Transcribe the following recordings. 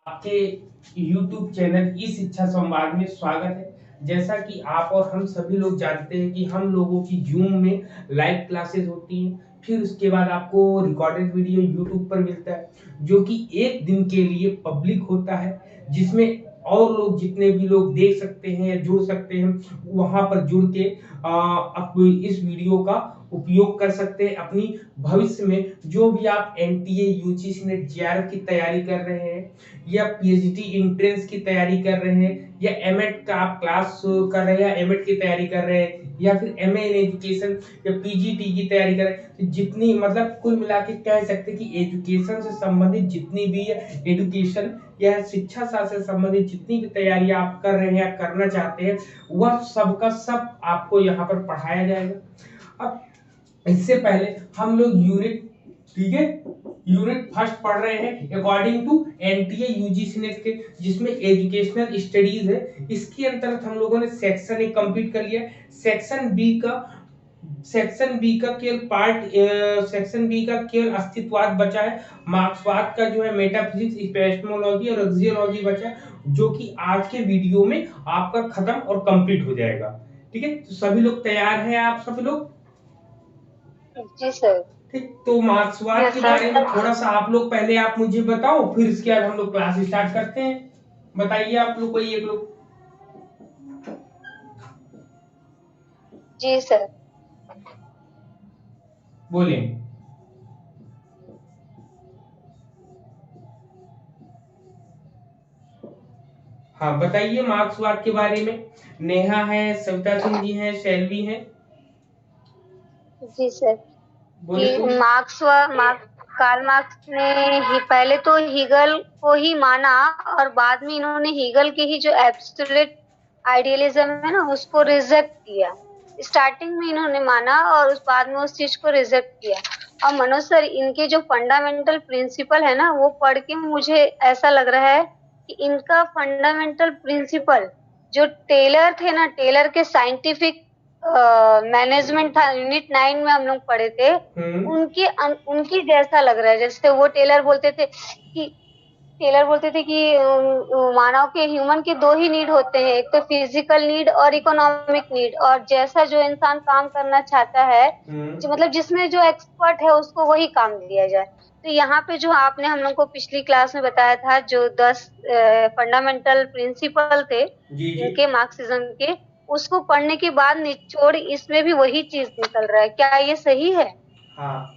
आपके YouTube channel ई शिक्षा संवाद में स्वागत है। जैसा कि आप और हम सभी लोग जानते हैं कि हम लोगों की जूम में लाइव क्लासेस होती हैं, फिर उसके बाद आपको रिकॉर्डेड वीडियो YouTube पर मिलता है, जो कि एक दिन के लिए पब्लिक होता है, जिसमें और लोग जितने भी लोग देख सकते हैं या जुड़ सकते हैं, वहाँ पर जुड़ के आप इस वीडियो का उपयोग कर सकते हैं अपनी भविष्य में। जो भी आप एनटीए, यूजीसी नेट, जेआरएफ की तैयारी कर रहे हैं या पीएचडी एंट्रेंस की तैयारी कर रहे हैं या एमएड का आप क्लास कर रहे हैं या एमएड की तैयारी कर रहे हैं या फिर एमए इन एजुकेशन या पीजीटी की तैयारी कर रहे हैं, तो जितनी मतलब कुल मिला के कह सकते हैं कि एजुकेशन से संबंधित जितनी भी एडुकेशन या शिक्षा शास्त्र से संबंधित जितनी भी तैयारी आप कर रहे हैं या करना चाहते हैं, वह सब का सब आपको यहाँ पर पढ़ाया जाएगा। अब इससे पहले हम लोग यूनिट, ठीक है, यूनिट फर्स्ट पढ़ रहे हैं according to NTA UGC NET के, जिसमें एजुकेशनल स्टडीज है। इसके अंतर्गत हम लोगों ने सेक्शन ए कंप्लीट कर लिया। सेक्शन बी का केवल पार्ट सेक्शन बी का केवल अस्तित्ववाद बचा है। मार्क्सवाद का जो है मेटाफिजिक्स, एपिस्टेमोलॉजी और एक्सियोलॉजी बचा है, जो कि आज के वीडियो में आपका खत्म और कंप्लीट हो जाएगा। ठीक है, तो सभी लोग तैयार हैं? आप सभी लोग? जी सर। ठीक, तो मार्क्सवाद के बारे में थोड़ा सा आप लोग पहले आप मुझे बताओ, फिर इसके बाद हम लोग क्लास स्टार्ट करते हैं। बताइए आप लोग, कोई एक लोग जी सर। बोले। हाँ, बताइए मार्क्सवाद के बारे में। नेहा है, सविता सिंह जी हैं, शैलवी हैं। जी सर। बोले कोई। कार्ल मार्क्स ने ही पहले तो हीगल को ही माना और बाद में इन्होंने हीगल के ही जो एब्सोल्यूट आइडियलिज्म है ना उसको रिजेक्ट किया। स्टार्टिंग में इन्होंने माना और उस बाद में उस चीज को रिजेक्ट किया। और मनोज सर, इनके जो फंडामेंटल प्रिंसिपल है ना वो पढ़ के मुझे ऐसा लग रहा है कि इनका फंडामेंटल प्रिंसिपल जो टेलर थे ना, टेलर के साइंटिफिक मैनेजमेंट था, यूनिट 9 में हम लोग पढ़े थे। उनकी जैसा लग रहा है। जैसे वो टेलर बोलते थे कि मानव के, ह्यूमन के दो ही नीड होते हैं, एक तो फिजिकल नीड और इकोनॉमिक नीड। और जैसा जो इंसान काम करना चाहता है, जो मतलब जिसमें जो एक्सपर्ट है उसको वही काम दिया जाए। तो यहाँ पे जो आपने हम लोग को पिछली क्लास में बताया था, जो 10 फंडामेंटल प्रिंसिपल थे इनके, मार्क्सिज्म के, उसको पढ़ने के बाद निचोड़ इसमें भी वही चीज निकल रहा है। क्या ये सही है? हाँ,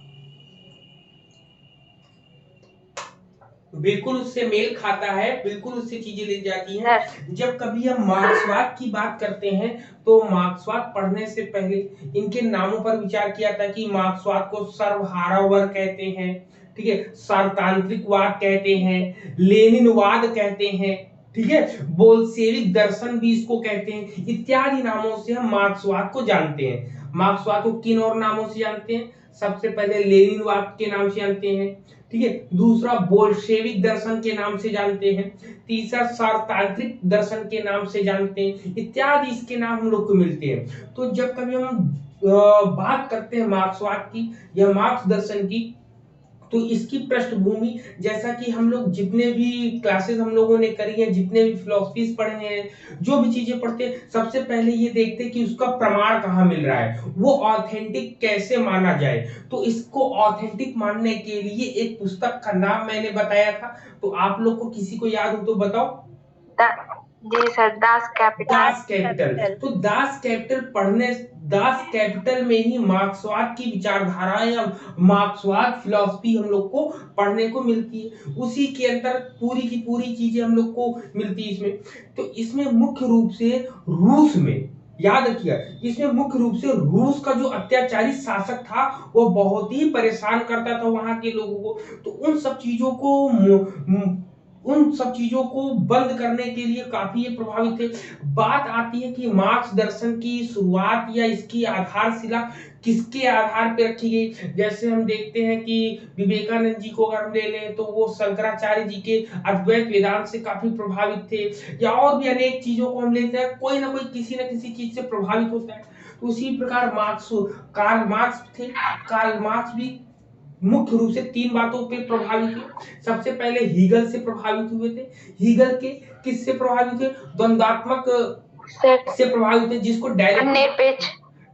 बिल्कुल उससे मेल खाता है, बिल्कुल उससे चीजें ले जाती हैं। जब कभी हम मार्क्सवाद की बात करते हैं, तो मार्क्सवाद पढ़ने से पहले इनके नामों पर विचार किया था कि मार्क्सवाद को सर्वहारावर्त कहते हैं, ठीक है, सारतांत्रिकवाद कहते हैं, लेनिनवाद कहते हैं, ठीक है, बोल्शेविक दर्शन भी इसको कहते हैं, इत्यादि नामों से हम मार्क्सवाद को जानते हैं। मार्क्सवाद को किन और नामों से जानते हैं? सबसे पहले लेनिनवाद के नाम से जानते हैं, ठीक है, दूसरा बोल्शेविक दर्शन के नाम से जानते हैं, तीसरा सारतांत्रिक दर्शन के नाम से जानते हैं, इत्यादि इसके नाम हम लोग को मिलते हैं। तो जब कभी हम बात करते हैं मार्क्सवाद की या मार्क्स दर्शन की, तो इसकी पृष्ठभूमि, जैसा कि हम लोग जितने भी क्लासेस हम लोगों ने करी हैं, जितने भी फिलोसफीज पढ़े हैं, जो भी चीजें पढ़ते हैं, सबसे पहले ये देखते हैं कि उसका प्रमाण कहाँ मिल रहा है, वो ऑथेंटिक कैसे माना जाए। तो इसको ऑथेंटिक मानने के लिए एक पुस्तक का नाम मैंने बताया था, तो आप लोग को किसी को याद हो तो बताओ। जी sir, Das Kapital. Das Kapital. तो दास कैपिटल पढ़ने, दास कैपिटल में ही मार्क्सवाद की विचारधारा या मार्क्सवाद फिलॉसफी हम लोग को पढ़ने को मिलती है। उसी के अंदर पूरी की पूरी चीजें हम लोग को मिलती है इसमें। तो इसमें मुख्य रूप से रूस में, याद रखिएगा, इसमें मुख्य रूप से रूस का जो अत्याचारी शासक था, वो बहुत ही परेशान करता था वहां के लोगों को। तो उन सब चीजों को बंद करने के लिए काफी ये प्रभावित थे। बात आती है कि मार्क्स दर्शन की शुरुआत या इसकी आधारशिला किसके आधार पर रखी गई। जैसे हम देखते हैं कि विवेकानंद जी को अगर हम ले लें, तो वो शंकराचार्य जी के अद्वैत वेदांत से काफी प्रभावित थे, या और भी अनेक चीजों को हम लेते हैं, कोई ना कोई किसी न किसी चीज से प्रभावित होता है। तो उसी प्रकार कार्ल मार्क्स थे। कार्ल मार्क्स भी मुख्य रूप से 3 बातों पे प्रभावित हुए। सबसे पहले हीगल से प्रभावित हुए थे। हीगल के किससे प्रभावित हुए? द्वंद्वात्मक से प्रभावित थे, जिसको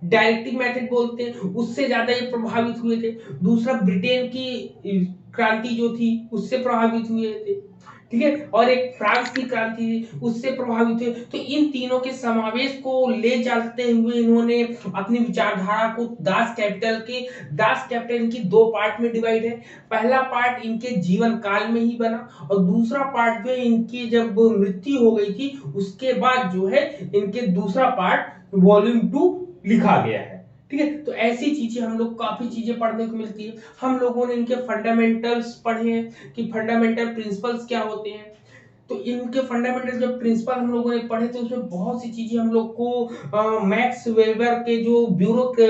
डायरेक्टिव मेथड बोलते हैं, उससे ज्यादा ये प्रभावित हुए थे। दूसरा, ब्रिटेन की क्रांति जो थी उससे प्रभावित हुए थे, ठीक है, और एक फ्रांस की क्रांति थी उससे प्रभावित हुए। तो इन तीनों के समावेश को ले चलते हुए इन्होंने अपनी विचारधारा को दास कैपिटल इनकी 2 पार्ट में डिवाइड है। पहला पार्ट इनके जीवन काल में ही बना, और दूसरा पार्ट जो है इनकी जब मृत्यु हो गई थी उसके बाद जो है इनके दूसरा पार्ट वॉल्यूम 2 लिखा गया है, ठीक है। तो ऐसी चीजें हम लोग काफी चीजें पढ़ने को मिलती है। हम लोगों ने इनके फंडामेंटल्स पढ़े हैं कि फंडामेंटल प्रिंसिपल्स क्या होते हैं। तो इनके फंडामेंटल जब प्रिंसिपल हम लोगों ने पढ़े थे उसमें बहुत सी चीजें हम लोग को मैक्स वेबर के जो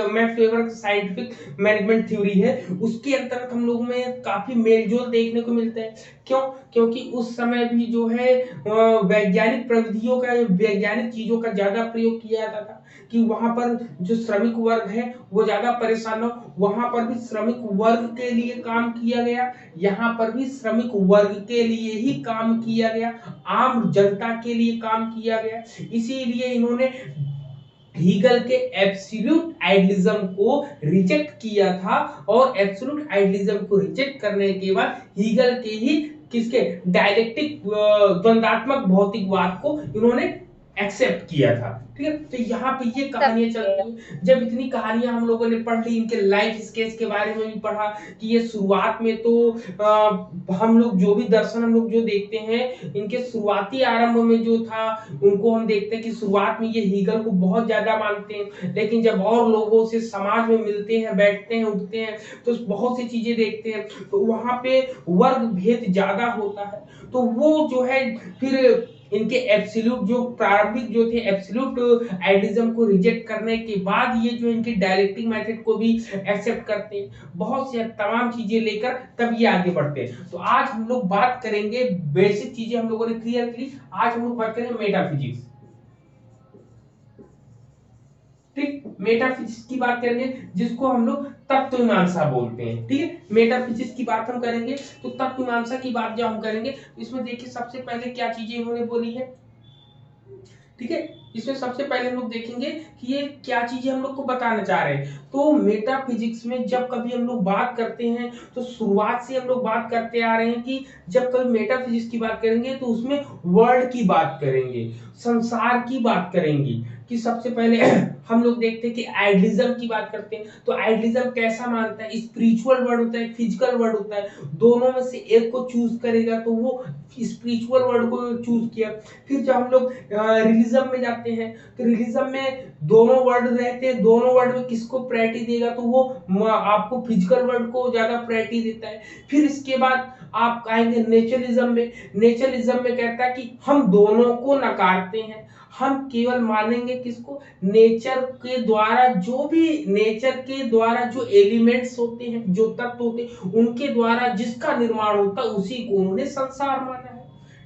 मैक्स वेबर की साइंटिफिक मैनेजमेंट थ्योरी है उसके अंतर्गत हम लोगों में काफी मेलजोल देखने को मिलता है। क्यों? क्योंकि उस समय भी जो है वैज्ञानिक प्रविधियों का, वैज्ञानिक चीजों का ज्यादा प्रयोग किया जाता था कि वहां पर जो श्रमिक वर्ग है वो ज्यादा परेशान हो। वहां पर भी श्रमिक वर्ग के लिए काम किया गया, यहाँ पर भी श्रमिक वर्ग के लिए ही काम किया गया, आम जनता के लिए काम किया गया। इसीलिए इन्होंने हीगल के एब्सोल्यूट आइडियलिज्म को रिजेक्ट किया था, और एब्सोल्यूट आइडियलिज्म को रिजेक्ट करने के बाद हीगल के ही किसके डायलेक्टिक द्वंद्वात्मक भौतिकवाद को इन्होंने एक्सेप्ट किया था, ठीक है। तो यहाँ पे ये कहानियां चलती हैं। जब इतनी कहानियां हम लोगों ने पढ़ ली, इनके लाइफ स्केच के बारे में भी पढ़ा कि ये शुरुआत में तो हम लोग जो भी दर्शन हम लोग जो देखते हैं इनके शुरुआती आरंभ में जो था उनको हम देखते हैं कि शुरुआत में ये हीगल को बहुत ज्यादा मानते हैं, लेकिन जब और लोगों से समाज में मिलते हैं, बैठते हैं, उठते हैं तो बहुत सी चीजें देखते हैं, तो वहां पे वर्ग भेद ज्यादा होता है। तो वो जो है फिर इनके एब्सोल्यूट जो प्रारंभिक जो थे एब्सोल्यूट आइडियलिज्म को रिजेक्ट करने के बाद ये जो इनके डायलेक्टिक मेथड को भी एक्सेप्ट करते हैं, बहुत सी तमाम चीजें लेकर तब ये आगे बढ़ते हैं। तो आज हम लोग बात करेंगे, बेसिक चीजें हम लोगों ने क्लियर की, आज हम लोग बात करेंगे मेटाफिजिक्स, ठीक। मेटाफिजिक्स की बात करेंगे जिसको हम लोग तत्वमीमांसा बोलते हैं, ठीक है। मेटाफिजिक्स की बात हम करेंगे तो तत्वमीमांसा की बात जब हम करेंगे इसमें देखिए सबसे पहले क्या चीजें इन्होंने बोली है, ठीक है। इसमें सबसे पहले हम लोग देखेंगे कि ये क्या चीजें हम लोग को बताना चाह रहे हैं। तो मेटाफिजिक्स में जब कभी हम लोग बात करते हैं तो शुरुआत से हम लोग बात करते आ रहे हैं कि जब कभी मेटाफिजिक्स की बात करेंगे तो उसमें वर्ल्ड की बात करेंगे, संसार की बात करेंगे। कि सबसे पहले हम लोग देखते हैं कि आइडियलिज्म की बात करते हैं, तो आइडियलिज्म कैसा मानता है, स्पिरिचुअल वर्ड होता है, फिजिकल वर्ड होता है, दोनों में से एक को चूज करेगा, तो वो स्पिरिचुअल वर्ड को चूज किया। फिर जब हम लोग रिलीजन में जाते हैं तो रिलीजन में दोनों वर्ड रहते हैं, दोनों वर्ड में किसको प्रायोरिटी देगा, तो वो आपको फिजिकल वर्ड को ज्यादा प्रायोरिटी देता है। फिर इसके बाद आप आएंगे नेचरलिज्म में। नेचरलिज्म में कहता है कि हम दोनों को नकारते हैं, हम केवल मानेंगे किसको, नेचर के द्वारा, जो भी नेचर के द्वारा जो एलिमेंट्स होते हैं, जो तत्व होते हैं, उनके द्वारा जिसका निर्माण होता है उसी को उन्होंने संसार माना है,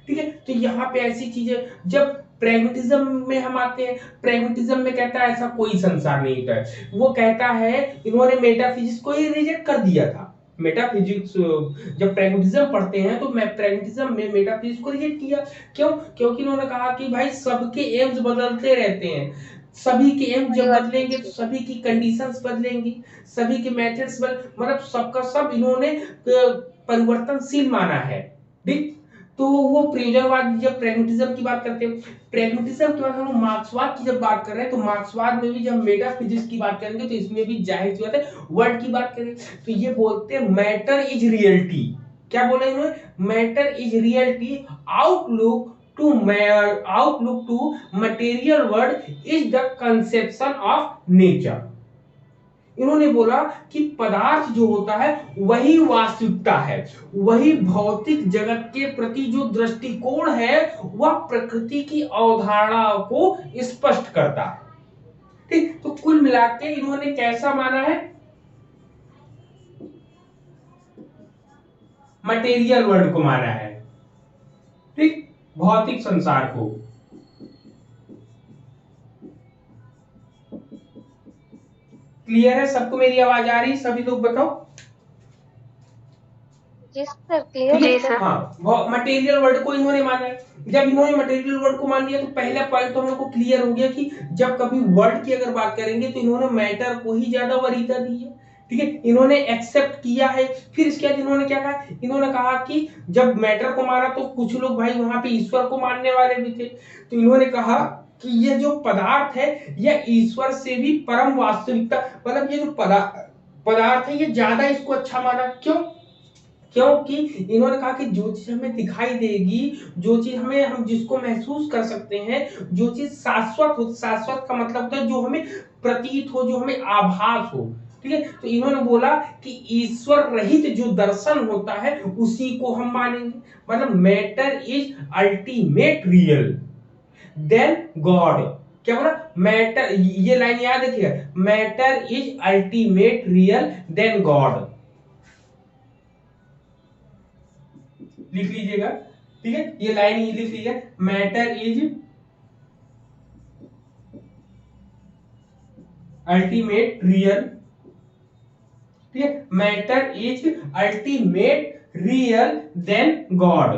ठीक है। तो यहाँ पे ऐसी चीजें, जब प्रैग्मेटिज्म में हम आते हैं, प्रैग्मेटिज्म में कहता है ऐसा कोई संसार नहीं होता है, वो कहता है, इन्होंने मेटाफिजिक्स को ही रिजेक्ट कर दिया था। मेटाफिजिक्स जब प्रैग्मेटिज्म पढ़ते हैं तो प्रैग्मेटिज्म में मेटाफिजिक्स को रिजेक्ट किया। क्यों? क्योंकि इन्होंने कहा कि भाई सबके एम्स बदलते रहते हैं, सभी के एम्स जब बदलेंगे तो सभी की कंडीशंस बदलेंगी, सभी के मेथड्स मतलब सबका सब इन्होंने परिवर्तनशील माना है, ठीक। तो वो प्रयोजनवाद, जब प्रैग्मेटिज्म की बात करते हैं, प्रैग्मेटिज्म के बाद हम मार्क्सवाद की जब बात कर रहे हैं तो मार्क्सवाद में भी जब मेटाफिजिक्स की बात करेंगे तो इसमें भी जाहिर सी बात है वर्ड की बात करें तो ये बोलते हैं मैटर इज रियलिटी। क्या बोले इन्होंने? Matter is reality, outlook to material world is the conception of nature. इन्होंने बोला कि पदार्थ जो होता है वही वास्तविकता है, वही भौतिक जगत के प्रति जो दृष्टिकोण है वह प्रकृति की अवधारणा को स्पष्ट करता है, ठीक। तो कुल मिलाकर इन्होंने कैसा माना है, मटेरियल वर्ल्ड को माना है, ठीक, भौतिक संसार को। क्लियर है सबको? मेरी आवाज आ रही? सभी लोग बताओ। जी सर, क्लियर ठीक है है सर। हाँ, मटेरियल वर्ड को इन्होंने माना है। जब इन्होंने मटेरियल वर्ड को मान लिया तो पहला पॉइंट तो हम लोग को क्लियर हो गया कि जब कभी वर्ड की अगर बात करेंगे तो इन्होंने मैटर को ही ज्यादा वरीयता दी है। ठीक है, इन्होंने एक्सेप्ट किया है। फिर इसके बाद इन्होंने क्या कहा, इन्होंने कहा कि जब मैटर को मारा तो कुछ लोग भाई वहां पे ईश्वर को मानने वाले भी थे, तो इन्होंने कहा कि ये जो पदार्थ है यह ईश्वर से भी परम वास्तविकता, मतलब ये जो पदार्थ है ये ज्यादा इसको अच्छा माना। क्यों? क्योंकि इन्होंने कहा कि जो चीज हमें दिखाई देगी, जो चीज हम जिसको महसूस कर सकते हैं, जो चीज शाश्वत हो, शाश्वत का मतलब होता है जो हमें प्रतीत हो, जो हमें आभास हो। ठीक है, तो इन्होंने बोला कि ईश्वर रहित जो दर्शन होता है उसी को हम मानेंगे। मतलब matter is ultimate real than God. क्या बोला? मैटर, ये लाइन याद रखिएगा, matter is ultimate real than God, लिख लीजिएगा। ठीक है, ये लाइन लिख लीजिए, मैटर इज अल्टीमेट रियल। ठीक है, matter is ultimate real than God.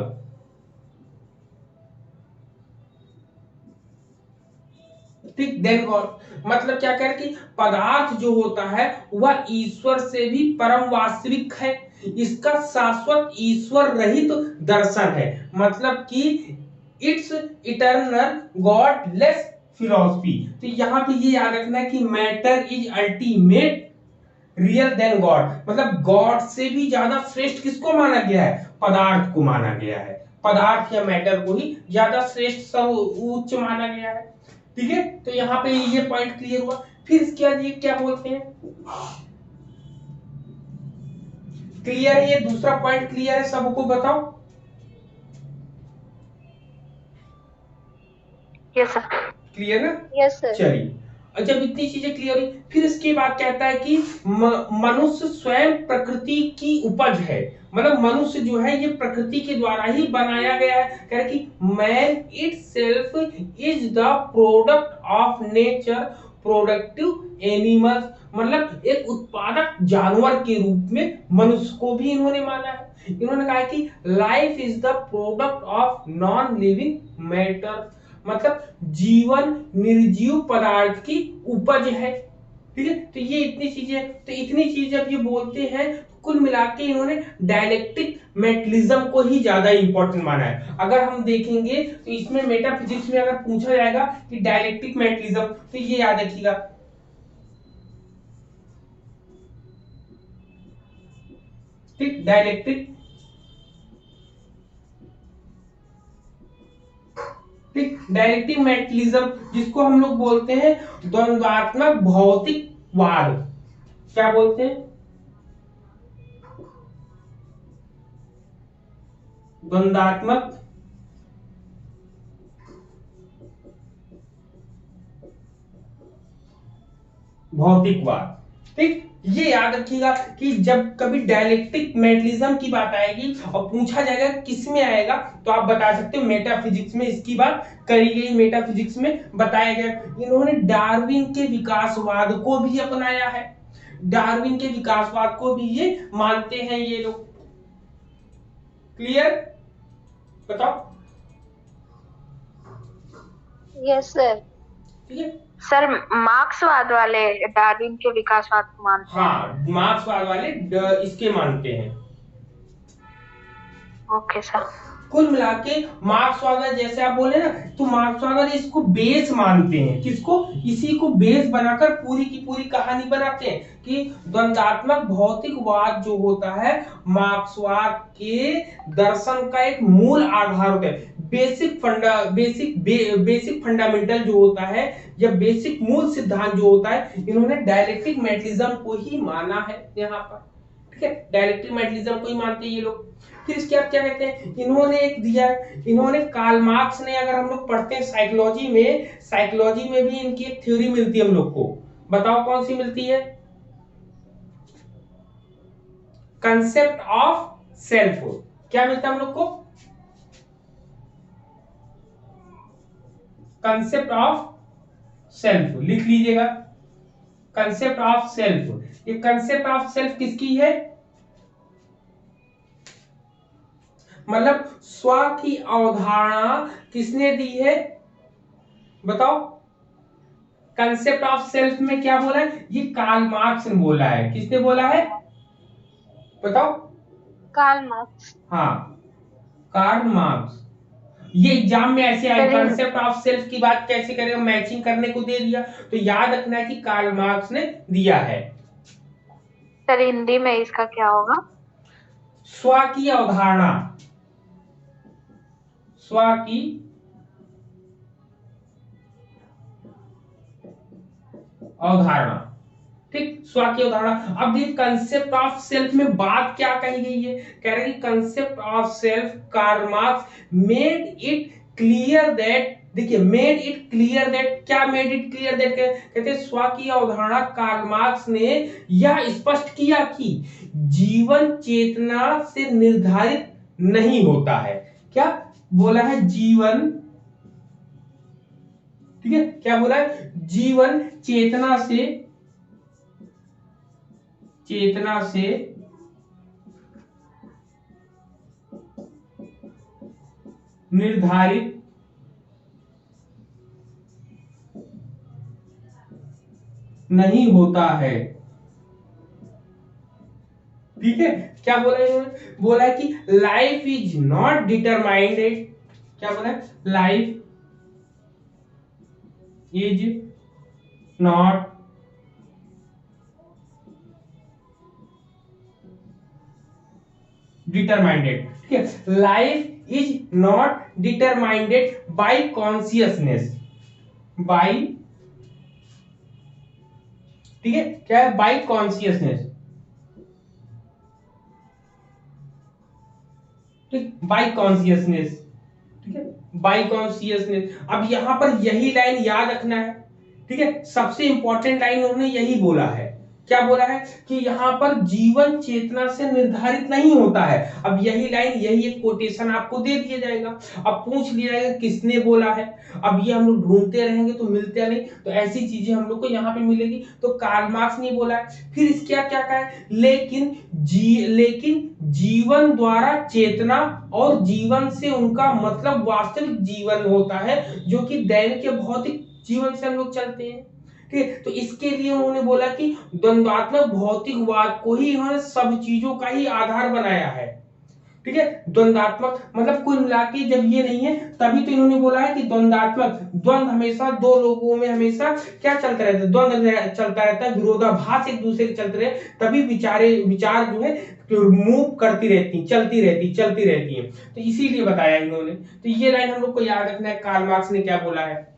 ठीक, देन गॉड मतलब क्या कह रहे कि पदार्थ जो होता है वह ईश्वर से भी परम वास्तविक है, इसका शाश्वत ईश्वर रहित दर्शन है। मतलब कि इट्स इटर्नल गॉडलेस फिलॉसफी। तो यहाँ पे ये याद रखना है कि matter is ultimate real than God, मतलब गॉड से भी ज्यादा श्रेष्ठ किसको माना गया है? पदार्थ को माना गया है। पदार्थ या मैटर को ही ज्यादा श्रेष्ठ, सब उच्च माना गया है। ठीक है, तो यहाँ पे ये पॉइंट क्लियर हुआ। फिर इसके बाद ये क्या बोलते हैं, क्लियर है? ये दूसरा पॉइंट क्लियर है सबको? बताओ। Yes sir. क्लियर है? Yes sir. चलिए, जब इतनी चीजें क्लियर हुई फिर इसके बाद कहता है कि मनुष्य स्वयं प्रकृति की उपज है। मतलब मनुष्य जो है ये प्रकृति के द्वारा ही बनाया गया है। कह रहे कि man itself is the product of nature, productive animals, मतलब एक उत्पादक जानवर के रूप में मनुष्य को भी इन्होंने माना है। इन्होंने कहा कि life is the product of non living matter, मतलब जीवन निर्जीव पदार्थ की उपज है। ठीक है, तो ये इतनी चीजें, तो इतनी चीज जब ये बोलते हैं कुल मिला के इन्होंने डायलेक्टिक मेटलिज्म को ही ज्यादा इंपॉर्टेंट माना है। अगर हम देखेंगे तो इसमें मेटाफिजिक्स में अगर पूछा जाएगा कि डायलेक्टिक मेटलिज्म, तो ये याद रखिएगा। ठीक, डायलेक्टिक, ठीक, डायलेक्टिक मेटलिज्म जिसको हम लोग बोलते हैं द्वंद्वात्मक भौतिकवाद। क्या बोलते हैं? द्वंद्वात्मक भौतिकवाद। ठीक, ये याद रखिएगा कि जब कभी डायलेक्टिक मेटलिज्म की बात आएगी और पूछा जाएगा किस में आएगा, तो आप बता सकते हो मेटाफिजिक्स में इसकी बात करी गई, मेटाफिजिक्स में बताया गया। इन्होंने डार्विन के विकासवाद को भी अपनाया है, डार्विन के विकासवाद को भी ये मानते हैं ये लोग। क्लियर? बताओ। Yes sir. ठीक है, सर मार्क्सवाद वाले डार्विन के विकासवाद को मानते हैं? हाँ, मार्क्सवाद वाले इसके मानते हैं। Okay sir. कुल मिला के मार्क्सवाद जैसे आप बोले ना, तो मार्क्सवाद इसको बेस मानते हैं। किसको? इसी को बेस बनाकर पूरी की पूरी कहानी बनाते हैं कि द्वंद्वात्मक भौतिकवाद जो होता है मार्क्सवाद के दर्शन का एक मूल आधार होता है। बेसिक फंडामेंटल जो होता है या बेसिक मूल सिद्धांत जो होता है, इन्होंने डायलेक्टिक मेटलिज्म को ही माना है यहाँ पर। ठीक है, डायलेक्टिक मेटलिज्म को ही मानते हैं ये लोग। फिर इसके बाद क्या कहते हैं, इन्होंने एक दिया, इन्होंने कार्ल मार्क्स ने, अगर हम लोग पढ़ते हैं साइकोलॉजी में, साइकोलॉजी में भी इनकी एक थ्योरी मिलती है हम लोग को। बताओ कौन सी मिलती है? Concept of self. क्या मिलता है हम लोग को? कंसेप्ट ऑफ सेल्फ, लिख लीजिएगा, कंसेप्ट ऑफ सेल्फ। ये कंसेप्ट ऑफ सेल्फ किसकी है? मतलब स्व की अवधारणा किसने दी है, बताओ। कंसेप्ट ऑफ सेल्फ में क्या बोला है, ये कार्ल मार्क्स ने बोला है। किसने बोला है, बताओ। Karl Marx. हाँ, कार्ल मार्क्स। ये एग्जाम में ऐसे आए, सर कंसेप्ट ऑफ सेल्फ की बात कैसे करेगा, मैचिंग करने को दे दिया, तो याद रखना है कि कार्ल मार्क्स ने दिया है। सर हिंदी में इसका क्या होगा? स्व की अवधारणा, स्व की अवधारणा, ठीक, स्व की अवधारणा। अब ये कंसेप्ट ऑफ सेल्फ में बात क्या कही गई है, कह रहे हैं कि concept of self Karl Marx made it clear that, देखिए मेड इट क्लियर दैट, क्या मेड इट क्लियर दैट, कहते हैं स्व की अवधारणा कार्ल मार्क्स ने यह स्पष्ट किया कि जीवन चेतना से निर्धारित नहीं होता है। क्या बोला है, जीवन, ठीक है, क्या बोला है, जीवन चेतना से निर्धारित नहीं होता है। ठीक है, क्या बोला है इन्होंने, बोला है कि लाइफ इज नॉट डिटरमाइंड, क्या बोला है, लाइफ इज नॉट डिटरमाइंडेड, ठीक है, life is not determined by consciousness, by, ठीक है, क्या है, बाय कॉन्शियसनेस, ठीक, बाय कॉन्शियसनेस, ठीक है, बाय कॉन्शियसनेस। अब यहां पर यही लाइन याद रखना है, ठीक है, सबसे इंपॉर्टेंट लाइन उन्होंने यही बोला है, क्या बोला है कि यहां पर जीवन चेतना से निर्धारित नहीं होता है। अब यही लाइन, यही एक कोटेशन आपको दे दिया जाएगा, अब पूछ लिया जाएगा किसने बोला है। अब ये हम लोग ढूंढते रहेंगे तो मिलते नहीं, तो ऐसी चीजें हम लोग को यहाँ पे मिलेगी। तो कार्ल मार्क्स ने बोला है, फिर इसके क्या कहा है, लेकिन जीवन द्वारा चेतना और जीवन से उनका मतलब वास्तविक जीवन होता है, जो कि दैनिक या भौतिक जीवन से हम लोग चलते हैं। ठीक है, तो इसके लिए उन्होंने बोला कि द्वंद्वात्मक भौतिकवाद को ही इन्होंने सब चीजों का ही आधार बनाया है। ठीक है, द्वंद्वात्मक मतलब कुल मिला के जब ये नहीं है, तभी तो इन्होंने बोला है कि द्वंद्वात्मक, द्वंद हमेशा दो लोगों में हमेशा क्या चलता रहता है, द्वंद चलता रहता है, विरोधाभास एक दूसरे के चलते रहे, तभी विचार जो है मूव करती रहती, चलती रहती है। तो इसीलिए बताया इन्होंने। तो ये लाइन हम लोग को याद रखना है, कार्ल मार्क्स ने क्या बोला है।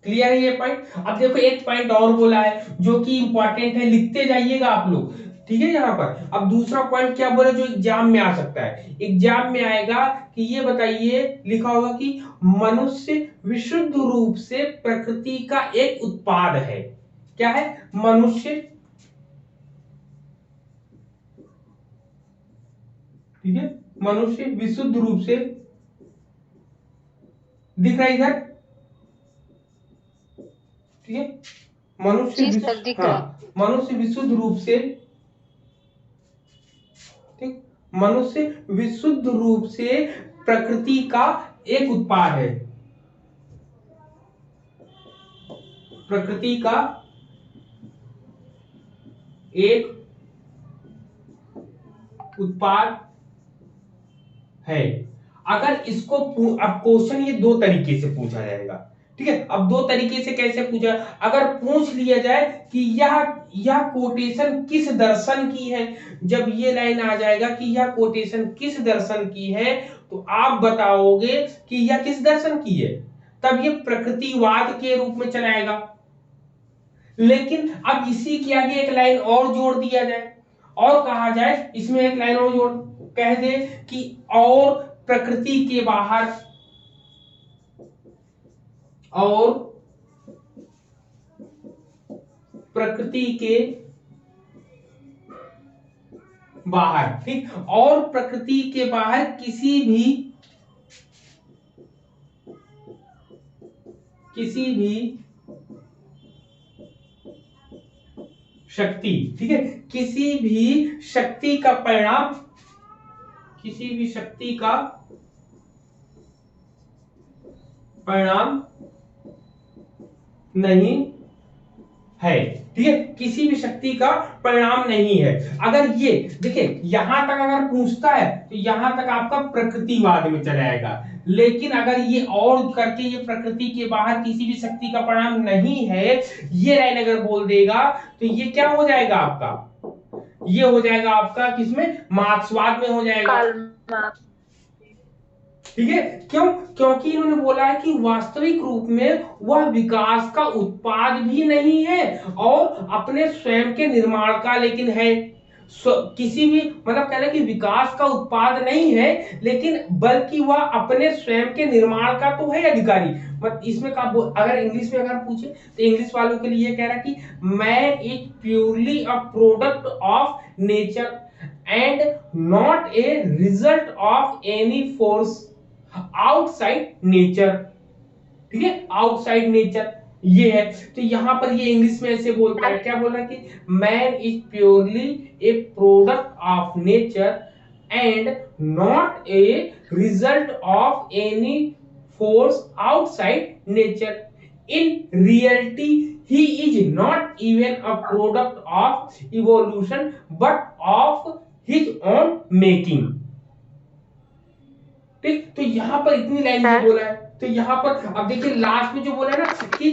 क्लियर है ये पॉइंट। अब देखो एक पॉइंट और बोला है जो कि इंपॉर्टेंट है, लिखते जाइएगा आप लोग, ठीक है। यहाँ पर अब दूसरा पॉइंट क्या बोला जो एग्जाम में आ सकता है, एग्जाम में आएगा कि ये बताइए, लिखा होगा कि मनुष्य विशुद्ध रूप से प्रकृति का एक उत्पाद है। क्या है, मनुष्य, ठीक है, मनुष्य विशुद्ध रूप से, दिख रहा है इधर, ठीक है, मनुष्य विशुद्ध रूप से, ठीक, मनुष्य विशुद्ध रूप से प्रकृति का एक उत्पाद है, प्रकृति का एक उत्पाद है। अगर इसको अब क्वेश्चन ये दो तरीके से पूछा जाएगा, ठीक है। अब दो तरीके से कैसे पूछा, अगर पूछ लिया जाए कि यह कोटेशन किस दर्शन की है, जब ये लाइन आ जाएगा कि यह कोटेशन किस दर्शन की है, तो आप बताओगे कि यह किस दर्शन की है, तब ये प्रकृतिवाद के रूप में चलाएगा। लेकिन अब इसी के आगे एक लाइन और जोड़ दिया जाए और कहा जाए, इसमें एक लाइन और जोड़ कह दे कि और प्रकृति के बाहर, और प्रकृति के बाहर, ठीक, और प्रकृति के बाहर किसी भी शक्ति, ठीक है, किसी भी शक्ति का परिणाम, किसी भी शक्ति का परिणाम नहीं है, ठीक है, किसी भी शक्ति का परिणाम नहीं है। अगर ये देखिए यहां तक अगर पूछता है तो यहां तक आपका प्रकृतिवाद में चला जाएगा, लेकिन अगर ये और करके ये प्रकृति के बाहर किसी भी शक्ति का परिणाम नहीं है, ये लाइन अगर बोल देगा तो ये क्या हो जाएगा आपका, ये हो जाएगा आपका किसमें, मार्क्सवाद में हो जाएगा, ठीक है। क्यों, क्योंकि इन्होंने बोला है कि वास्तविक रूप में वह विकास का उत्पाद भी नहीं है और अपने स्वयं के निर्माण का लेकिन है, किसी भी मतलब कह रहे कि विकास का उत्पाद नहीं है लेकिन बल्कि वह अपने स्वयं के निर्माण का तो है अधिकारी। मतलब इसमें का अगर इंग्लिश में अगर पूछे तो इंग्लिश वालों के लिए कह रहा कि man is purely a product of nature and not a result of any force outside nature, ठीक है, आउटसाइड नेचर ये है। तो यहां पर ये इंग्लिश में ऐसे बोलता है, क्या बोल रहा है कि man is purely A product of nature and not a result of any force outside nature, in reality he is not even a product of evolution but of his own making, ठीक। तो यहां पर इतनी line जो बोला है, तो यहां पर अब देखिए लास्ट में जो बोला है ना कि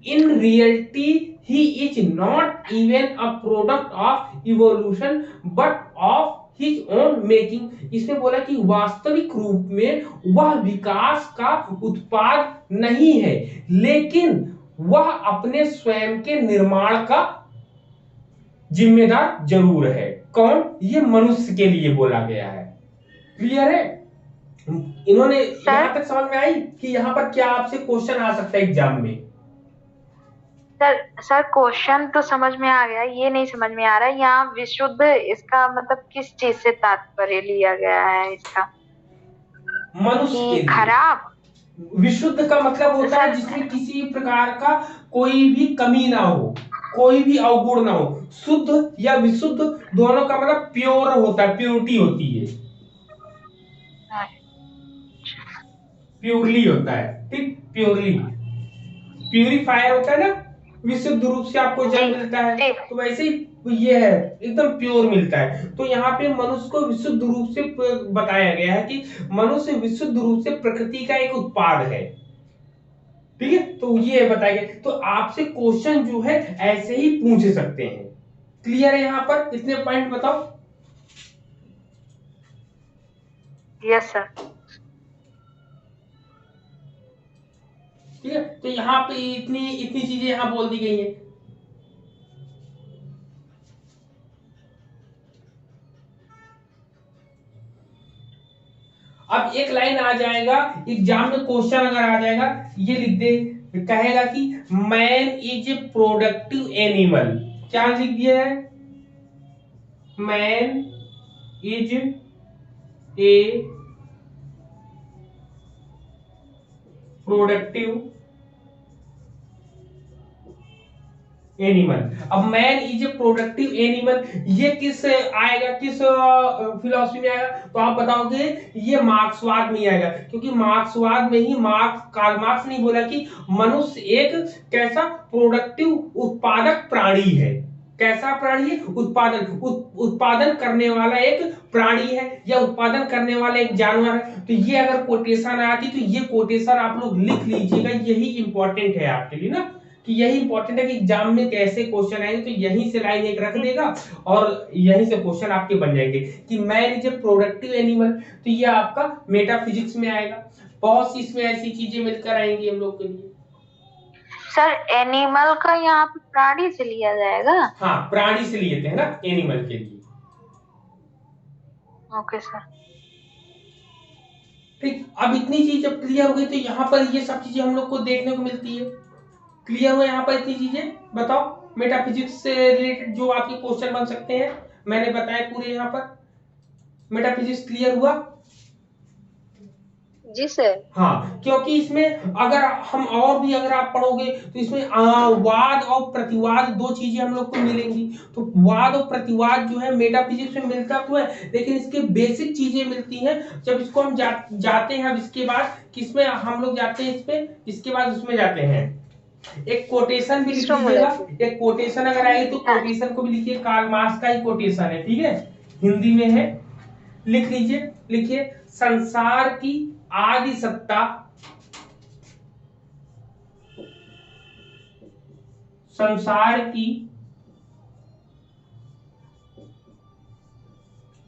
in reality he is not even a product of evolution but of his own making, इसने बोला कि वास्तविक रूप में वह विकास का उत्पाद नहीं है लेकिन वह अपने स्वयं के निर्माण का जिम्मेदार जरूर है। कौन, ये मनुष्य के लिए बोला गया है। क्लियर है, इन्होंने यहां तक समझ में आई कि यहाँ पर क्या आपसे क्वेश्चन आ सकता है एग्जाम में। सर क्वेश्चन तो समझ में आ गया, ये नहीं समझ में आ रहा है यहाँ विशुद्ध इसका मतलब किस चीज से तात्पर्य लिया गया है इसका, मनुष्य के लिए खराब। विशुद्ध का मतलब होता है जिसमें किसी प्रकार का कोई भी कमी ना हो, कोई भी अवगुण ना हो। शुद्ध या विशुद्ध दोनों का मतलब प्योर होता है, प्योरिटी होती है, प्योरली होता है, ठीक, प्योरली, प्यूरिफायर होता है ना, विशुद्ध रूप से आपको जल मिलता है, तो वैसे ही ये है एकदम प्योर मिलता है। तो यहाँ पे मनुष्य को विशुद्ध रूप से बताया गया है कि मनुष्य विशुद्ध रूप से प्रकृति का एक उत्पाद है, ठीक है। तो ये बताया गया, तो आपसे क्वेश्चन जो है ऐसे ही पूछ सकते हैं। क्लियर है यहाँ पर, इतने पॉइंट बताओ। Yes sir. ठीक है, तो यहाँ पे इतनी इतनी चीजें यहाँ बोल दी गई हैं। अब एक लाइन आ जाएगा एग्जाम में, क्वेश्चन अगर आ जाएगा ये लिख दे, कहेगा कि man is a productive animal, क्या लिख दिया है, man is a productive animal. अब man is a productive animal, ये किस आएगा, किस फिलॉसफी में आएगा, तो आप बताओगे ये मार्क्सवाद में आएगा, क्योंकि मार्क्सवाद में ही कार्ल मार्क्स ने बोला कि मनुष्य एक कैसा प्रोडक्टिव उत्पादक प्राणी है। कैसा प्राणी है, उत्पादन करने वाला एक प्राणी है या उत्पादन करने वाला एक जानवर है। तो ये अगर कोटेशन आती तो ये कोटेशन आप लोग लिख लीजिएगा, यही इंपॉर्टेंट है आपके लिए ना, कि यही इंपॉर्टेंट है कि एग्जाम में कैसे क्वेश्चन आएंगे। तो यहीं से लाइन एक रख देगा और यहीं से क्वेश्चन आपके बन जाएंगे कि man is a productive animal, तो ये आपका मेटाफिजिक्स में आएगा। बहुत सी इसमें ऐसी चीजें मिलकर आएंगी हम लोग के लिए। सर एनिमल का यहाँ पे प्राणी से लिया जाएगा? हाँ, प्राणी से लिए थे ना एनिमल के लिए। ओके सर, ठीक। अब इतनी चीज जब क्लियर हो गई तो यहाँ पर ये सब चीजें हम लोग को देखने को मिलती है। क्लियर हुआ यहाँ पर इतनी चीजें? बताओ मेटाफिजिक्स से रिलेटेड जो आपके क्वेश्चन बन सकते हैं मैंने बताया पूरे यहाँ पर। मेटाफिजिक्स क्लियर हुआ? जी सर। हाँ, क्योंकि इसमें अगर हम और भी अगर आप पढ़ोगे तो इसमें वाद और प्रतिवाद दो चीजें हम लोग को मिलेंगी। तो वाद और प्रतिवाद जो है मेटाफिजिक्स में मिलता तो है, लेकिन इसके बेसिक चीजें मिलती हैं जब इसको हम जाते हैं। अब इसके बाद किसमें हम लोग जाते हैं, इस पे, इसके बाद उसमें जाते हैं। एक कोटेशन भी लिख लीजिएगा, एक कोटेशन अगर आए तो कोटेशन को भी लिखिए, कार्ल मार्क्स का ही कोटेशन है, ठीक है, हिंदी में है, लिख लीजिए। लिखिए, संसार की आदि सत्ता, संसार की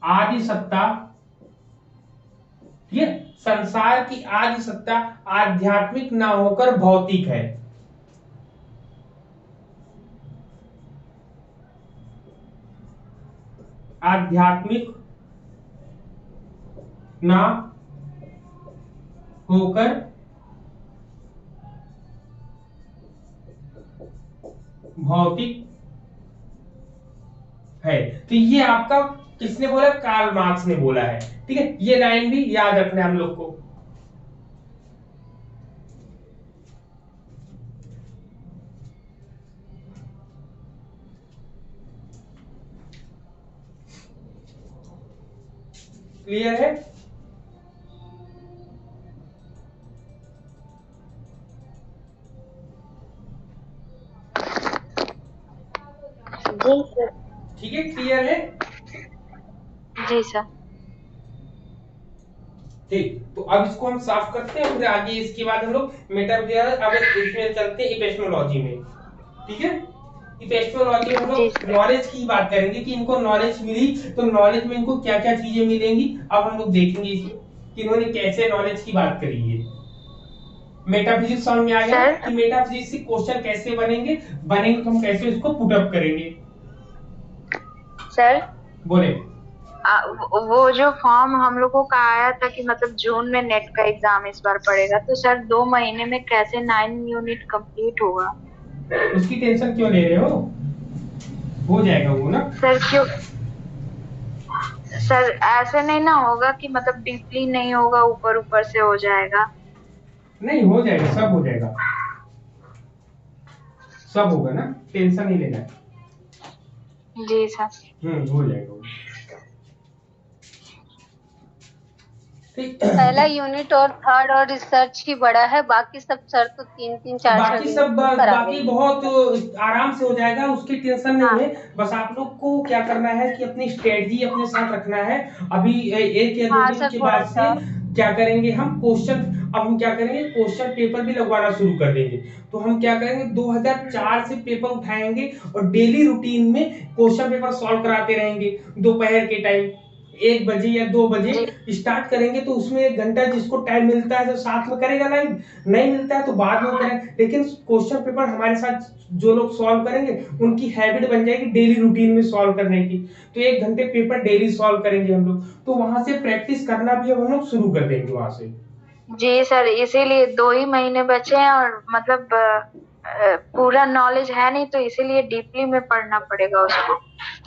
आदि सत्ता, ठीक है, संसार की आदि सत्ता आध्यात्मिक ना होकर भौतिक है। आध्यात्मिक ना होकर भौतिक है। तो ये आपका किसने बोला, कार्ल मार्क्स ने बोला है, ठीक है। ये लाइन भी याद रखना है हम लोग को। क्लियर है? जी सर। ठीक है, क्लियर है? जी सर। ठीक, तो अब इसको हम साफ करते हैं, फिर आगे इसके बाद हम लोग मेटाफिजिक्स, अब इसमें चलते हैं इपिस्टेमोलॉजी में, ठीक है। इपिस्टेमोलॉजी में हम लोग नॉलेज की बात करेंगे कि इनको नॉलेज मिली तो नॉलेज में इनको क्या क्या चीजें मिलेंगी। अब हम लोग देखेंगे कि इन्होंने कैसे नॉलेज की बात करी है। मेटाफिजिक्स समझ में आ गया कि मेटाफिजिक्स से क्वेश्चन कैसे बनेंगे तो हम कैसे उसको पुट अप करेंगे। सर बोले, वो जो फॉर्म हम लोगों का आया था कि मतलब जून में नेट का एग्जाम इस बार पड़ेगा, तो सर 2 महीने में कैसे 9 यूनिट कंप्लीट होगा? उसकी टेंशन क्यों ले रहे हो जाएगा वो ना। सर क्यों? सर ऐसे नहीं ना होगा कि मतलब डीपली नहीं होगा, ऊपर ऊपर से हो जाएगा? नहीं, हो जाएगा, सब हो जाएगा, सब होगा ना, टेंशन नहीं लेना है। जी सर। हो जाएगा। पहला यूनिट और थर्ड और रिसर्च ही बड़ा है, बाकी सब सर तो 3-3 4 बाकी सब बाकी बहुत आराम से हो जाएगा, उसकी टेंशन नहीं है। बस आप लोग को क्या करना है कि अपनी स्ट्रेटजी अपने साथ रखना है। अभी एक या 2 दिन के बाद से क्या करेंगे हम, क्वेश्चन, अब हम क्या करेंगे, क्वेश्चन पेपर भी लगवाना शुरू कर देंगे। तो हम क्या करेंगे, 2004 से पेपर उठाएंगे और डेली रूटीन में क्वेश्चन पेपर सॉल्व कराते रहेंगे। दोपहर के टाइम 1 बजे या 2 बजे स्टार्ट करेंगे, तो उसमें 1 घंटा जिसको टाइम मिलता है तो साथ में करेगा लाइव, नहीं मिलता है तो बाद में करें। लेकिन क्वेश्चन पेपर हमारे साथ जो लोग सॉल्व करेंगे उनकी हैबिट बन जाएगी डेली रूटीन में सॉल्व करने की। तो 1 घंटे पेपर डेली सॉल्व करेंगे हम लोग, तो वहां से प्रैक्टिस करना भी हम लोग शुरू कर देंगे वहां से। जी सर, इसीलिए 2 ही महीने बचे हैं और मतलब पूरा नॉलेज है नहीं, तो इसीलिए डीपली में पढ़ना पड़ेगा उसको।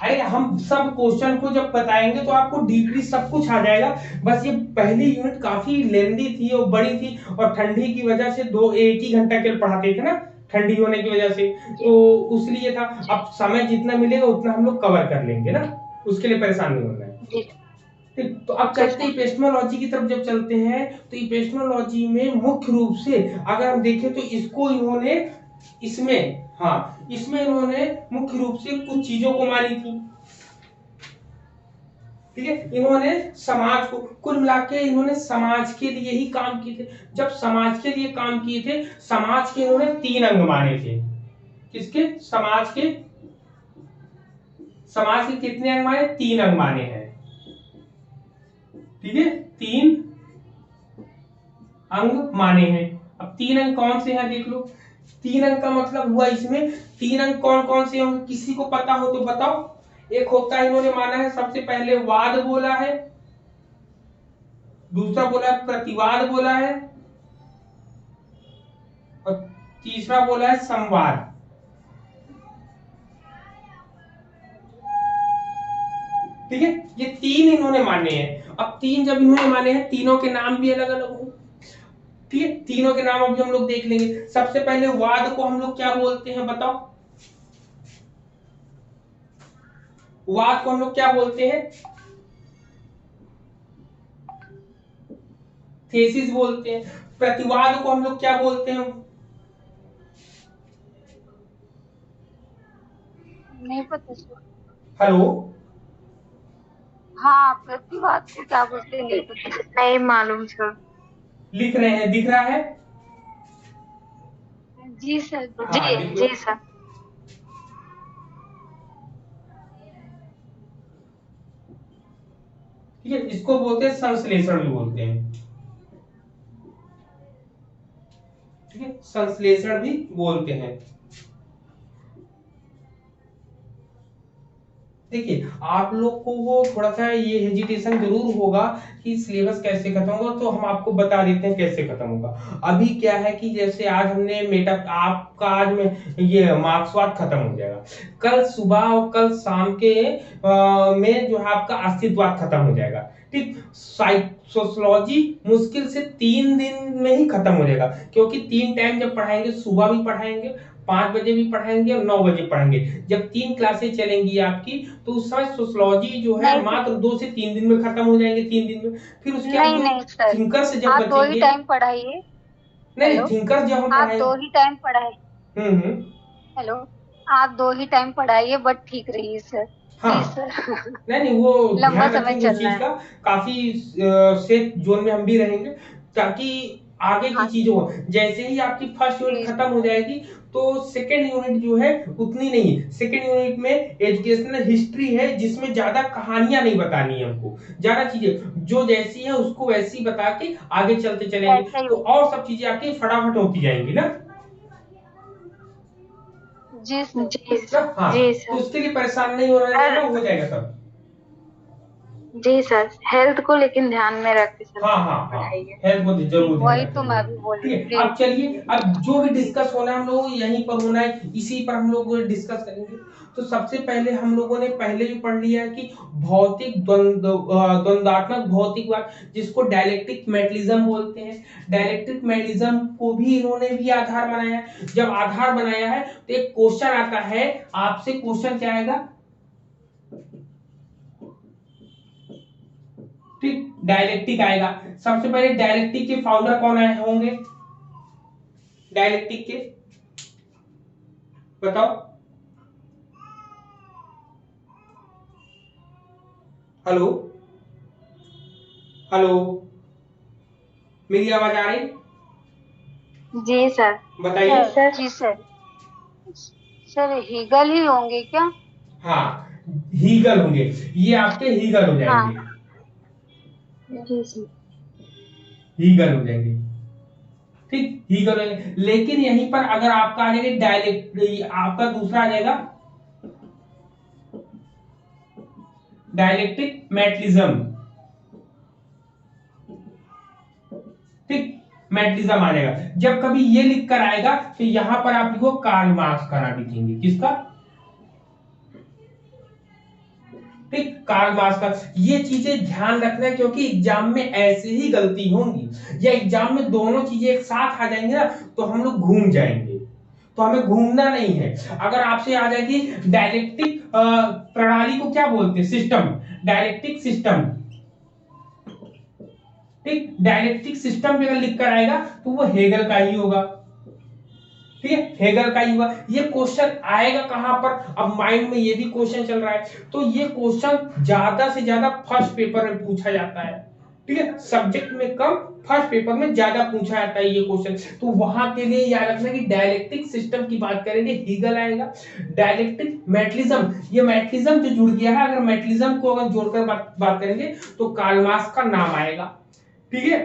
अरे हम सब क्वेश्चन को जब बताएंगे तो आपको डीपली सब कुछ आ जाएगा। बस ये पहली यूनिट काफी लेंदी थी और बड़ी थी, और ठंडी की वजह से 1 ही घंटा के पढ़ाते थे ना, ठंडी होने की वजह से, तो इसलिए था। अब समय जितना मिलेगा उतना हम लोग कवर कर लेंगे ना, उसके लिए परेशान नहीं होना है। तो अब चलते हैं इपिस्टेमोलॉजी की तरफ। जब चलते हैं तो इपिस्टेमोलॉजी में मुख्य रूप से अगर हम देखें तो इसको इन्होंने इसमें इन्होंने मुख्य रूप से कुछ चीजों को मानी थी, ठीक है। इन्होंने समाज को, कुल मिला के इन्होंने समाज के लिए ही काम किए थे। जब समाज के लिए काम किए थे, समाज के इन्होंने 3 अंग माने थे। किसके? समाज के कितने अंग माने? 3 अंग माने हैं, ठीक है, 3 अंग माने हैं। अब 3 अंग कौन से हैं देख लो। 3 अंग का मतलब हुआ, इसमें 3 अंग कौन कौन से होंगे, किसी को पता हो तो बताओ। एक होता है, इन्होंने माना है सबसे पहले वाद बोला है, दूसरा बोला है प्रतिवाद बोला है, और तीसरा बोला है संवाद। ठीक है, ये 3 इन्होंने माने हैं। अब 3 जब इन्होंने माने हैं, तीनों के नाम भी अलग अलग हो, ठीक है, तीनों के नाम अभी हम लोग देख लेंगे। सबसे पहले वाद को हम लोग क्या बोलते हैं बताओ, वाद को हम लोग क्या बोलते हैं? थेसिस बोलते हैं। प्रतिवाद को हम लोग क्या बोलते हैं? नहीं पता सर। हेलो, हाँ, प्रतिवाद को क्या बोलते हैं नहीं पता। नहीं मालूम सर। लिख रहे हैं, दिख रहा है? जी सर। हाँ जी लिखो। जी सर। ठीक है, इसको बोलते हैं संश्लेषण भी बोलते हैं। ठीक है, संश्लेषण भी बोलते हैं। देखिए, आप लोग को वो थोड़ा सा ये हेजिटेशन जरूर होगा कि सिलेबस कैसे खत्म होगा, तो हम आपको बता देते हैं कैसे खत्म होगा। अभी क्या है कि जैसे आज हमने मेटा, आपका आज में ये मार्क्सवाद खत्म हो जाएगा, कल सुबह और कल शाम के में जो है आपका अस्तित्ववाद खत्म हो जाएगा। ठीक, सोशियोलॉजी मुश्किल से 3 दिन में ही खत्म हो जाएगा, क्योंकि 3 टाइम जब पढ़ाएंगे, सुबह भी पढ़ाएंगे, 5 बजे भी पढ़ाएंगे और 9 बजे पढ़ेंगे। जब 3 क्लासें चलेंगी आपकी, तो उस समय सोशियोलॉजी जो है नहीं मात्र 2 से 3 दिन में खत्म हो जाएंगे, 3 दिन में। फिर उसके बाद नहीं जो नहीं सर, थिंकर्स जब आप 2 ही बचेंगे, टाइम पढ़ाइए। नहीं हेलो, थिंकर्स जब हम आप पढ़ाएंगे। 2 ही टाइम पढ़ाइए। हम्म। हेलो, आप 2 ही टाइम पढ़ाइए, बट ठीक रहिए सर, प्लीज हाँ, सर। नहीं नहीं वो लंबा ध्यान समय रखेंगे उस चलना चीज है। का। काफी सेफ जोन में हम भी रहेंगे, ताकि आगे की हाँ चीजों को, जैसे ही आपकी फर्स्ट यूनिट प्लीज। खत्म हो जाएगी, तो सेकेंड यूनिट जो है उतनी नहीं है। सेकेंड यूनिट में एजुकेशनल हिस्ट्री है, जिसमें ज्यादा कहानियां नहीं बतानी है हमको, ज्यादा चीजें जो जैसी है उसको वैसी बता के आगे चलते चलेंगे, ऐसा ही तो होगा। और सब चीजें आपकी फटाफट होती जाएंगी ना। जी सर। जी ना, सर। हाँ, जी तो सर। उसके लिए परेशान नहीं होना सर। रहना, हो जाएगा सब। जी सर, हेल्थ को लेकिन ध्यान में रख के सर हाँ हाँ हाँ, पढ़ाइए। हेल्थ को जरूर ध्यान वही तो रखेंगे। मैं भी बोल ठीक रही हूँ, है, अब प्लीज चलिए, अब जो भी प्लीज। डिस्कस होना है हम लोग यहीं पर होना है, इसी पर हम लोग डिस्कस करेंगे। तो सबसे पहले हम लोगों ने पहले भी पढ़ लिया है कि भौतिक द्वंद्वात्मक भौतिकवाद, जिसको डायलेक्टिक मेटलिज्म बोलते हैं। डायलेक्टिक मेटलिज्म को भी इन्होंने भी आधार बनाया है। जब आधार बनाया है तो एक क्वेश्चन आता है आपसे, क्वेश्चन क्या आएगा? ठीक, डायलेक्टिक आएगा। सबसे पहले डायलेक्टिक के फाउंडर कौन आए होंगे? डायलेक्टिक के बताओ। हेलो, हेलो, मेरी आवाज आ रही? जी सर। बताइए। सर जी सर। सर हीगल ही होंगे क्या? हाँ, हीगल होंगे, ये आपके हीगल हो हाँ। जाएंगे। जी सर। हीगल हो जाएंगे। ठीक, हीगल हो जाएंगे। लेकिन यहीं पर अगर आपका आ जाएगा डायलेक्ट, आपका दूसरा आ जाएगा डायलेक्टिक मेटलिज्म। ठीक, मेटलिज्म आ जाएगा। जब कभी ये लिख कर आएगा तो यहां पर आप लिखो कार्ल मार्क्स का नाम लिखेंगे। किसका? ठीक, कार्ल मार्क्स का। ये चीजें ध्यान रखना है, क्योंकि एग्जाम में ऐसे ही गलती होंगी, या एग्जाम में दोनों चीजें एक साथ आ जाएंगी ना, तो हम लोग घूम जाएंगे। तो हमें घूमना नहीं है। अगर आपसे आ जाएगी डायलेक्टिक प्रणाली को क्या बोलते हैं? System, dialectic system. ठीक, डायलेक्टिक सिस्टम भी अगर लिख कर आएगा तो वो हेगल का ही होगा। ठीक है, हेगल का ही हुआ। ये क्वेश्चन आएगा कहां पर? अब माइंड में ये भी क्वेश्चन चल रहा है, तो ये क्वेश्चन ज्यादा से ज्यादा फर्स्ट पेपर में पूछा जाता है। ठीक है, सब्जेक्ट में कम, फर्स्ट पेपर में ज्यादा पूछा जाता है ये क्वेश्चन। तो वहां के लिए याद रखना कि डायलेक्टिक सिस्टम की बात करेंगे, हीगल आएगा। डायलेक्टिक मेटलिज्म, ये मेटलिज्म जो जुड़ गया है, अगर मेटलिज्म को अगर जोड़कर बात करेंगे तो कार्ल मार्क्स का नाम आएगा। ठीक है,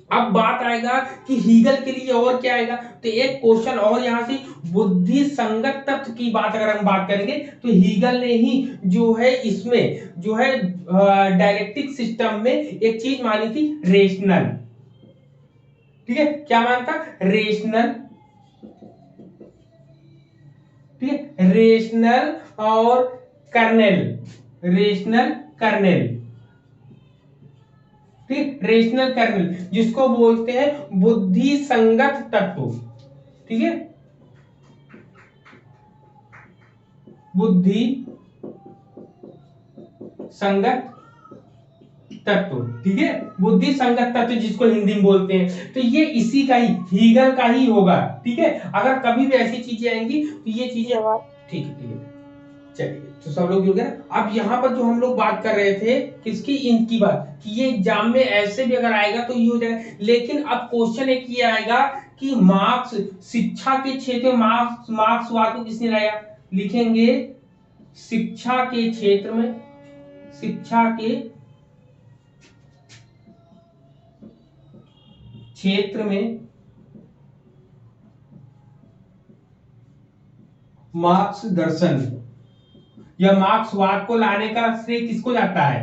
अब बात आएगा कि हीगल के लिए और क्या आएगा, तो एक क्वेश्चन और यहां से, बुद्धि संगत तत्व की बात अगर हम बात करेंगे, तो हीगल ने ही जो है इसमें जो है डायलेक्टिक सिस्टम में एक चीज मानी थी, रेशनल। ठीक है, क्या मानता? रेशनल। ठीक है, रेशनल और कर्नेल, रेशनल कर्नेल। ठीक, रेशनल कर्नल जिसको बोलते हैं बुद्धि संगत तत्व, ठीक है, बुद्धि संगत तत्व, ठीक है, बुद्धि संगत तत्व जिसको हिंदी में बोलते हैं। तो ये इसी का ही, हीगल का ही होगा, ठीक है। अगर कभी भी ऐसी चीजें आएंगी तो ये चीजें, ठीक है, ठीक है, चलिए। तो सब लोग हो गया। अब यहाँ पर जो हम लोग बात कर रहे थे किसकी, इनकी बात, कि ये एग्जाम में ऐसे भी अगर आएगा तो ये हो जाएगा। लेकिन अब क्वेश्चन एक ये आएगा कि मार्क्स, शिक्षा के क्षेत्र में मार्क्सवाद को किसने लाया, लिखेंगे शिक्षा के क्षेत्र में, शिक्षा के क्षेत्र में मार्क्स दर्शन या मार्क्सवाद को लाने का श्रेय किसको जाता है,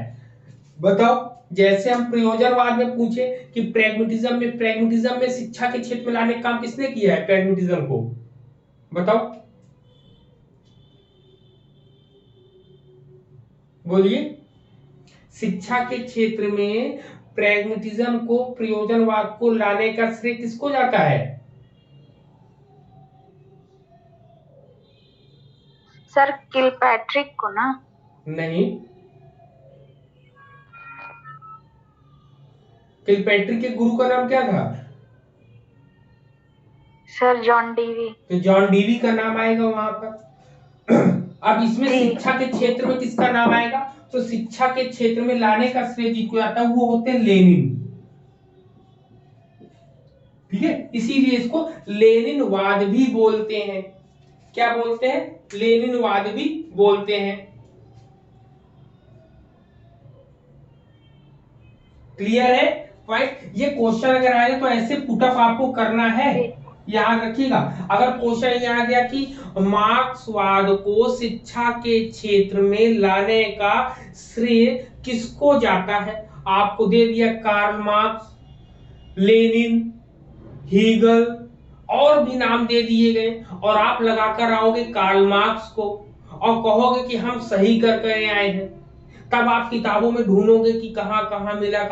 बताओ। जैसे हम प्रयोजनवाद में पूछे कि प्रेगमेटिज्म में शिक्षा के क्षेत्र में लाने का काम किसने किया है, प्रेगमेटिज्म को, बताओ, बोलिए। शिक्षा के क्षेत्र में प्रेगमेटिज्म को, प्रयोजनवाद को लाने का श्रेय किसको जाता है? सर किलपैट्रिक को ना? नहीं, किलपैट्रिक के गुरु का नाम क्या था? Sir John Dewey. तो जॉन डीवी का नाम आएगा वहां पर। अब इसमें शिक्षा के क्षेत्र में किसका नाम आएगा? तो शिक्षा के क्षेत्र में लाने का श्रेय जिसको जाता है वो होते हैं लेनिन, ठीक है। इसीलिए इसको लेनिनवाद भी बोलते हैं। क्या बोलते हैं? लेनिनवाद भी बोलते हैं। क्लियर है पॉइंट? ये क्वेश्चन अगर आए तो ऐसे पुटअप आपको करना है, याद रखिएगा। अगर क्वेश्चन ये आ गया कि मार्क्सवाद को शिक्षा के क्षेत्र में लाने का श्रेय किसको जाता है, आपको दे दिया कार्ल मार्क्स, लेनिन, हीगल, और भी नाम दे दिए गए, और आप लगाकर आओगे कार्ल मार्क्स को और कहोगे कि हम सही करके आए हैं। तब आप किताबों में ढूंढोगे कि कहां कहां मिला,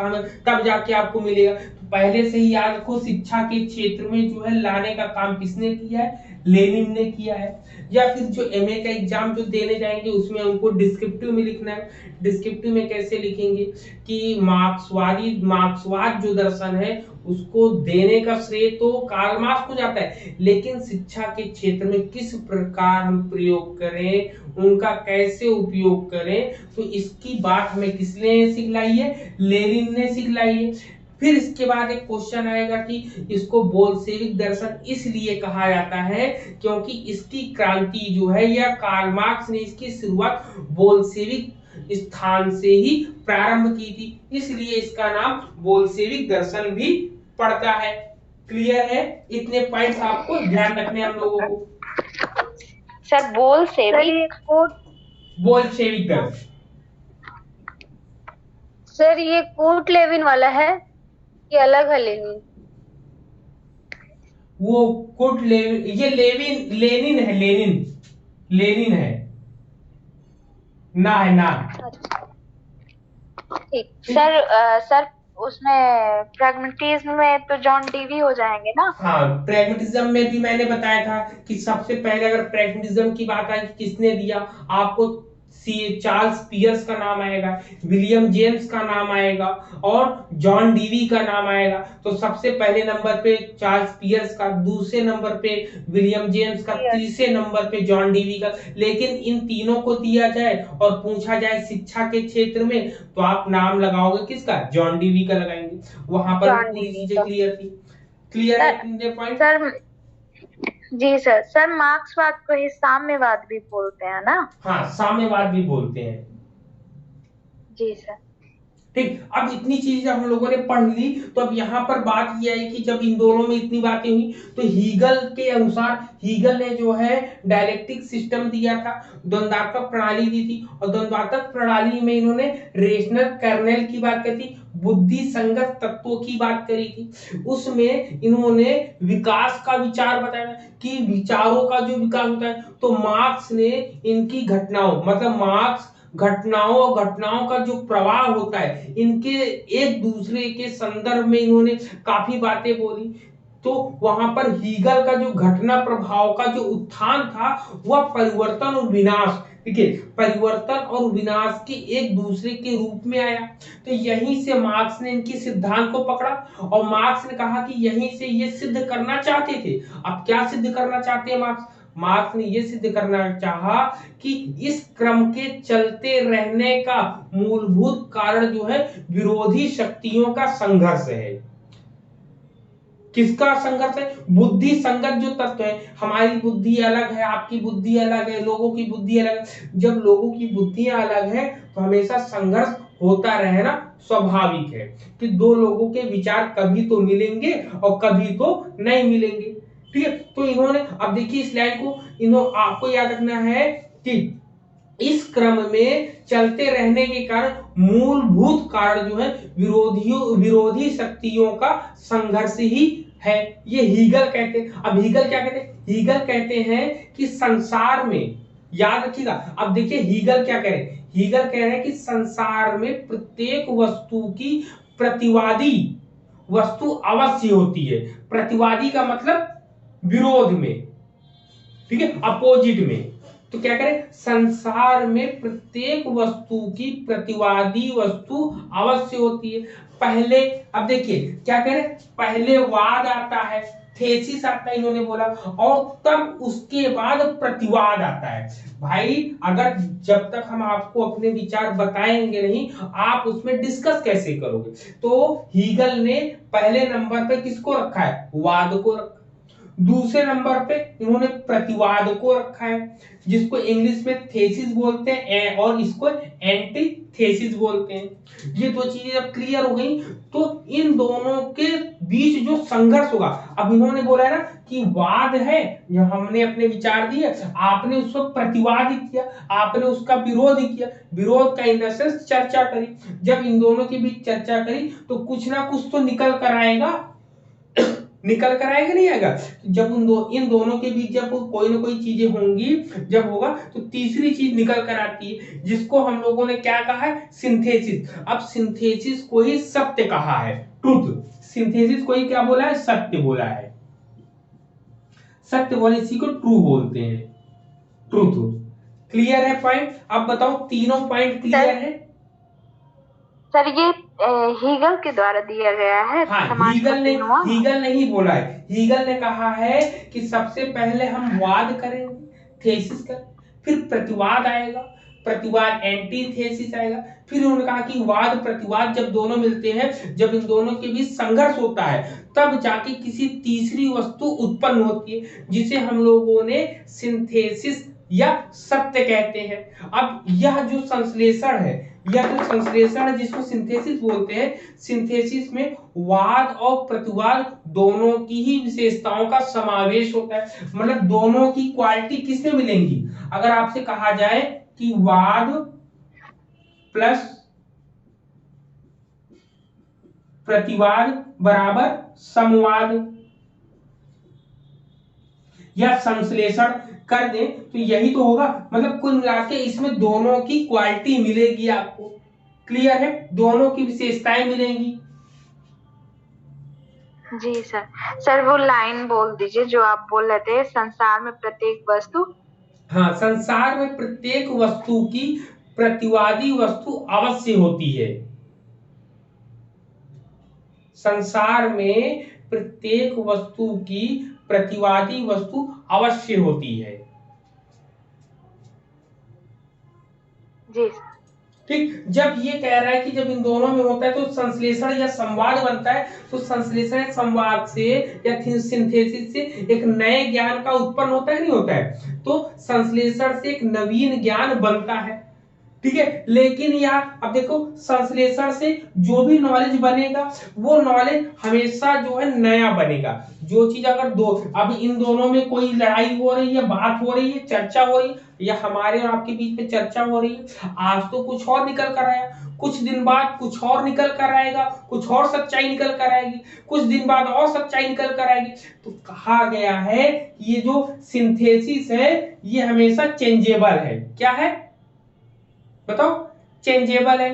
तब जाके आपको मिलेगा। तो पहले से ही याद रखो, शिक्षा के क्षेत्र में जो है लाने का काम किसने किया है? लेनिन ने किया है। या फिर जो एमए का एग्जाम जो देने जाएंगे उसमें उनको डिस्क्रिप्टिव में लिखना है। डिस्क्रिप्टिव में कैसे लिखेंगे कि मार्क्सवाद जो दर्शन है उसको देने का श्रेय तो कार्ल मार्क्स को जाता है, लेकिन शिक्षा के क्षेत्र में किस प्रकार हम प्रयोग करें, उनका कैसे उपयोग करें, तो इसकी बात हमें किसने सिखलाई है? लेनिन ने सिखलाई है। फिर इसके बाद एक क्वेश्चन आएगा कि इसको बोल्शेविक दर्शन इसलिए कहा जाता है क्योंकि इसकी क्रांति जो है या कार्ल मार्क्स ने इसकी शुरुआत बोल्शेविक स्थान से ही प्रारंभ की थी, इसलिए इसका नाम बोल्शेविक दर्शन भी पड़ता है। क्लियर है? इतने पॉइंट्स आपको ध्यान रखने हम लोगों को। सर बोल्शेविक दर्शन, सर ये कोट लेविन वाला है कि अलग है लेनिन? वो कोट लेविन, ये लेनिन है, लेनिन है ना, है ना। ठीक सर उसमें प्रैग्मेटिज्म में तो जॉन डीवी हो जाएंगे ना? हाँ, प्रैग्मेटिज्म में भी मैंने बताया था कि सबसे पहले अगर प्रैग्मेटिज्म की बात आई किसने दिया, आपको चार्ल्स पियर्स का नाम आएगा, विलियम जेम्स का नाम आएगा और जॉन डीवी का नाम आएगा। तो सबसे पहले नंबर पे चार्ल्स पियर्स का, दूसरे नंबर पे विलियम जेम्स का, तीसरे नंबर पे जॉन डीवी का। लेकिन इन तीनों को दिया जाए और पूछा जाए शिक्षा के क्षेत्र में तो आप नाम लगाओगे किसका? जॉन डीवी का लगाएंगे। वहां पर पूरी चीजें क्लियर थी। क्लियर है पॉइंट? सर जी सर मार्क्सवाद को ही साम्यवाद भी बोलते हैं ना? हाँ, साम्यवाद भी बोलते हैं। जी सर। ठीक, अब इतनी चीजें हम लोगों ने पढ़ ली, तो अब यहाँ पर बात यह है कि जब इन दोनों में इतनी बातें हुई तो हीगल के अनुसार, हीगल ने जो है डायलेक्टिक सिस्टम दिया था, द्वंद्वात्मक प्रणाली दी थी, और द्वंद्वात्मक प्रणाली में इन्होंने रेशनल कर्नेल की बात करी थी, बुद्धि संगत तत्वों की बात करी थी। उसमें इन्होंने विकास का विचार बताया कि विचारों का जो विकास होता है, तो मार्क्स ने इनकी घटनाओं, मतलब मार्क्स घटनाओं और घटनाओं का जो प्रवाह होता है, इनके एक दूसरे के संदर्भ में इन्होंने काफी बातें बोली। तो वहां पर हीगल का जो घटना प्रभाव का जो उत्थान था वह परिवर्तन और विनाश, देखिए परिवर्तन और विनाश के एक दूसरे के रूप में आया। तो यहीं से मार्क्स ने इनकी सिद्धांत को पकड़ा और मार्क्स ने कहा कि यहीं से ये सिद्ध करना चाहते थे। अब क्या सिद्ध करना चाहते हैं मार्क्स? मार्क्स ने ये सिद्ध करना चाहा कि इस क्रम के चलते रहने का मूलभूत कारण जो है विरोधी शक्तियों का संघर्ष है। किसका संघर्ष है? बुद्धि संगत जो तत्व है, हमारी बुद्धि अलग है, आपकी बुद्धि अलग है, लोगों की बुद्धि अलग है। जब लोगों की बुद्धियां अलग है तो हमेशा संघर्ष होता रहना स्वाभाविक है कि दो लोगों के विचार कभी तो मिलेंगे और कभी तो नहीं मिलेंगे। ठीक है, तो इन्होंने, अब देखिए इस लाइन को, इन्होंने आपको याद रखना है कि इस क्रम में चलते रहने के कारण मूलभूत कारण जो है विरोधी शक्तियों का संघर्ष ही है, ये हीगल कहते हैं। अब हीगल क्या कहते हैं? हीगल कहते हैं कि संसार में, याद रखिएगा, अब देखिए हीगल क्या कह रहे हैं? हीगल कह रहे हैं कि संसार में प्रत्येक वस्तु की प्रतिवादी वस्तु अवश्य होती है। प्रतिवादी का मतलब विरोध में, ठीक है, अपोजिट में। तो क्या करें? संसार में प्रत्येक वस्तु की प्रतिवादी वस्तु अवश्य होती है। पहले, अब देखिए क्या करें, पहले वाद आता है, थेसिस आता है इन्होंने बोला, और तब उसके बाद प्रतिवाद आता है। भाई अगर जब तक हम आपको अपने विचार बताएंगे नहीं, आप उसमें डिस्कस कैसे करोगे? तो हीगल ने पहले नंबर पे किसको रखा है? वाद को रखा। दूसरे नंबर पे इन्होंने प्रतिवाद को रखा है, जिसको इंग्लिश में थेसिस बोलते हैं और इसको एंटीथेसिस बोलते हैं। ये दो चीजें जब क्लियर हो गई तो इन दोनों के बीच जो संघर्ष होगा, अब इन्होंने बोला है ना कि वाद है, जो हमने अपने विचार दिए, आपने उसको प्रतिवाद किया, आपने उसका विरोध किया। विरोध का इन द सेंस चर्चा करी। जब इन दोनों के बीच चर्चा करी तो कुछ ना कुछ तो निकल कर आएगा, निकल कर आएगा नहीं आएगा? जब इन दोनों के बीच जब कोई ना कोई चीजें होंगी, जब होगा तो तीसरी चीज निकल कर आती है, जिसको हम लोगों ने क्या कहा है? सिंथेसिस। अब सिंथेसिस को ही सत्य कहा है, ट्रुथ। सिंथेसिस को ही क्या बोला है? सत्य बोला है। सत्य बोले इसी को ट्रू बोलते हैं, ट्रुथ। क्लियर है पॉइंट? अब बताओ तीनों पॉइंट क्लियर है? सर ये हीगल के द्वारा दिया गया है। हाँ, हीगल नहीं बोला है। हीगल ने कहा है कि सबसे पहले हम वाद करेंगे, थेसिस कर, फिर प्रतिवाद आएगा, प्रतिवाद एंटीथेसिस आएगा, फिर उन्होंने कहा कि वाद प्रतिवाद जब दोनों मिलते हैं, जब इन दोनों के बीच संघर्ष होता है, तब जाके किसी तीसरी वस्तु उत्पन्न होती है, जिसे हम लोगों ने सिंथेसिस या सत्य कहते हैं। अब यह जो संश्लेषण है, यह जो संश्लेषण है जिसको सिंथेसिस बोलते हैं, सिंथेसिस में वाद और प्रतिवाद दोनों की ही विशेषताओं का समावेश होता है। मतलब दोनों की क्वालिटी किसमें मिलेंगी? अगर आपसे कहा जाए कि वाद प्लस प्रतिवाद बराबर समवाद या संश्लेषण कर दें तो यही तो होगा। मतलब कुल मिला के इसमें दोनों की क्वालिटी मिलेगी आपको। क्लियर है? दोनों की विशेषताएं मिलेंगी। जी सर। सर वो लाइन बोल दीजिए जो आप बोल रहे थे, संसार में प्रत्येक वस्तु। हाँ, संसार में प्रत्येक वस्तु की प्रतिवादी वस्तु अवश्य होती है। संसार में प्रत्येक वस्तु की प्रतिवादी वस्तु अवश्य होती है। जी। ठीक, जब ये कह रहा है कि जब इन दोनों में होता है तो संश्लेषण या संवाद बनता है, तो संश्लेषण संवाद से या सिंथेसिस से एक नए ज्ञान का उत्पन्न होता है, नहीं होता है? तो संश्लेषण से एक नवीन ज्ञान बनता है, ठीक है। लेकिन यार अब देखो, संश्लेषण से जो भी नॉलेज बनेगा वो नॉलेज हमेशा जो है नया बनेगा। जो चीज अगर अब इन दोनों में कोई लड़ाई हो रही है, बात हो रही है, चर्चा हो रही है, या हमारे और आपके बीच में चर्चा हो रही है, आज तो कुछ और निकल कर आया, कुछ दिन बाद कुछ और निकल कर आएगा, कुछ और सच्चाई निकल कर आएगी, कुछ दिन बाद और सच्चाई निकल कर आएगी। तो कहा गया है ये जो सिंथेसिस है ये हमेशा चेंजेबल है। क्या है? बताओ, चेंजेबल है।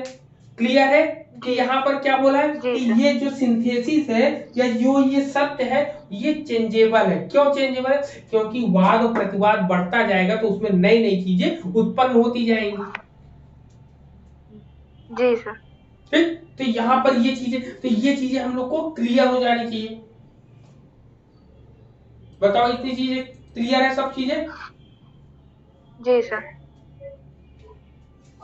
क्लियर है कि यहाँ पर क्या बोला है जी कि सर। ये जो सिंथेसिस है या जो ये सत्य है ये चेंजेबल है। क्यों चेंजेबल है? क्योंकि वाद और प्रतिवाद बढ़ता जाएगा तो उसमें नई नई चीजें उत्पन्न होती जाएंगी। जी सर। ठीक, तो यहाँ पर ये चीजें हम लोग को क्लियर हो जानी चाहिए। बताओ, इतनी चीजें क्लियर है, सब चीजें? जी सर।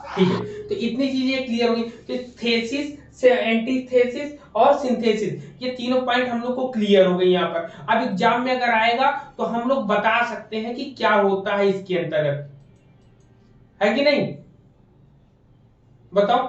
ठीक है, तो इतनी चीजें क्लियर होगी तो थेसिस से एंटीथेसिस और सिंथेसिस, ये तीनों पॉइंट हम लोग को क्लियर हो गए। यहाँ पर अब एग्जाम में अगर आएगा तो हम लोग बता सकते हैं कि क्या होता है इसके अंतर्गत, है कि नहीं? बताओ।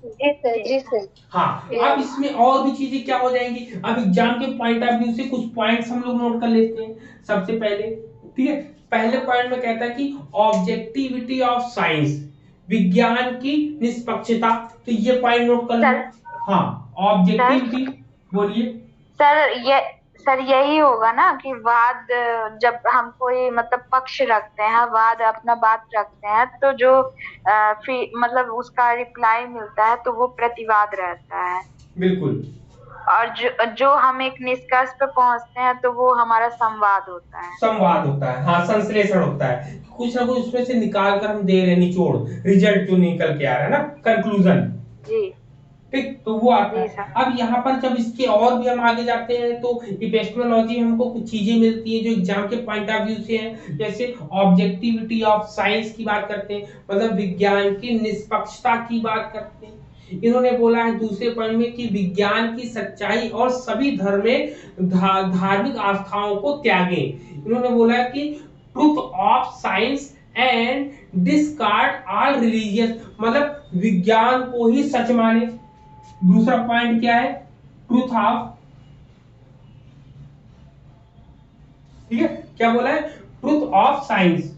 जी सर, जी सर। हाँ, अब इसमें और भी चीजें क्या हो जाएंगी, अब एग्जाम के पॉइंट ऑफ व्यू से कुछ पॉइंट्स हम लोग नोट कर लेते हैं। सबसे पहले, ठीक है, पहले पॉइंट में कहता है कि ऑब्जेक्टिविटी ऑफ साइंस, विज्ञान की निष्पक्षता। तो ये पॉइंट नोट कर लो। सर, हाँ, ऑब्जेक्टिविटी, बोलिए। सर ये सर यही होगा ना कि वाद, जब हम कोई मतलब पक्ष रखते हैं, वाद अपना बात रखते हैं, तो जो मतलब उसका रिप्लाई मिलता है तो वो प्रतिवाद रहता है। बिल्कुल। और जो हम एक निष्कर्ष पे पहुंचते हैं तो वो हमारा संवाद होता है। संवाद होता है, हाँ, संश्लेषण होता है, कुछ ना कुछ उसमें से निकाल कर हम दे रहे हैं, निचोड़, रिजल्ट जो निकल के आ रहा है ना, कंक्लूजन। जी। ठीक, तो वो आता जी है। सर। अब यहाँ पर जब इसके और भी हम आगे जाते हैं तो इपिस्टेमोलॉजी हमको कुछ चीजें मिलती है जो एग्जाम के पॉइंट ऑफ व्यू से है। जैसे ऑब्जेक्टिविटी ऑफ साइंस की बात करते हैं, मतलब विज्ञान की निष्पक्षता की बात करते हैं। इन्होंने बोला है दूसरे पॉइंट में कि विज्ञान की सच्चाई और सभी धार्मिक आस्थाओं को त्यागें। इन्होंने बोला कि truth of science and discard all religious, मतलब विज्ञान को ही सच माने। दूसरा पॉइंट क्या है? ट्रूथ ऑफ, ठीक है, क्या बोला है? ट्रूथ ऑफ साइंस,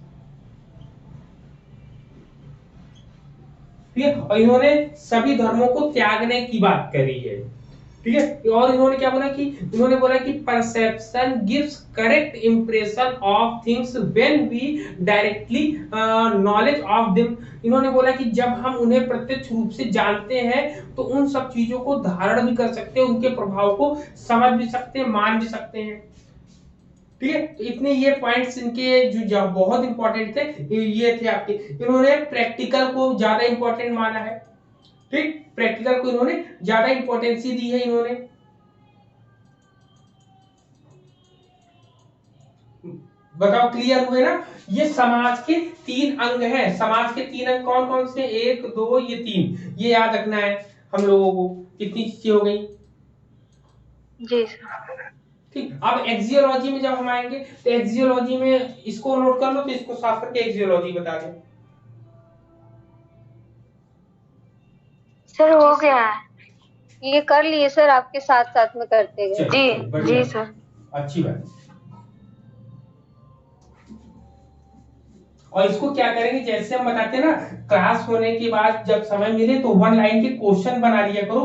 ठीक है, और इन्होंने सभी धर्मों को त्यागने की बात करी है। ठीक है, और इन्होंने क्या बोला कि इन्होंने बोला कि perception gives correct impression of things when we directly knowledge of them. इन्होंने बोला कि जब हम उन्हें प्रत्यक्ष रूप से जानते हैं तो उन सब चीजों को धारण भी कर सकते हैं, उनके प्रभाव को समझ भी सकते हैं, मान भी सकते हैं। ठीक है, तो इतने ये पॉइंट्स इनके जो बहुत इंपॉर्टेंट थे, ये थे आपके। इन्होंने प्रैक्टिकल को ज्यादा इंपॉर्टेंट माना है। ठीक, प्रैक्टिकल को इन्होंने ज्यादा इंपॉर्टेंस दी है इन्होंने। बताओ, क्लियर हुए ना? ये समाज के 3 अंग हैं। समाज के 3 अंग कौन कौन से? 1 2 ये 3, ये याद रखना है हम लोगों को। कितनी चीजें हो गई? जी सर। ठीक, अब एक्सियोलॉजी में जब हम आएंगे तो एक्सियोलॉजी में इसको नोट कर लो, तो इसको साफ करके एक्सियोलॉजी बता दें। सर हो गया है। ये कर लिए सर, आपके साथ साथ में करते गए। जी जी सर। अच्छी बात। और इसको क्या करेंगे, जैसे हम बताते हैं ना, क्लास होने के बाद जब समय मिले तो 1 लाइन के क्वेश्चन बना लिया करो,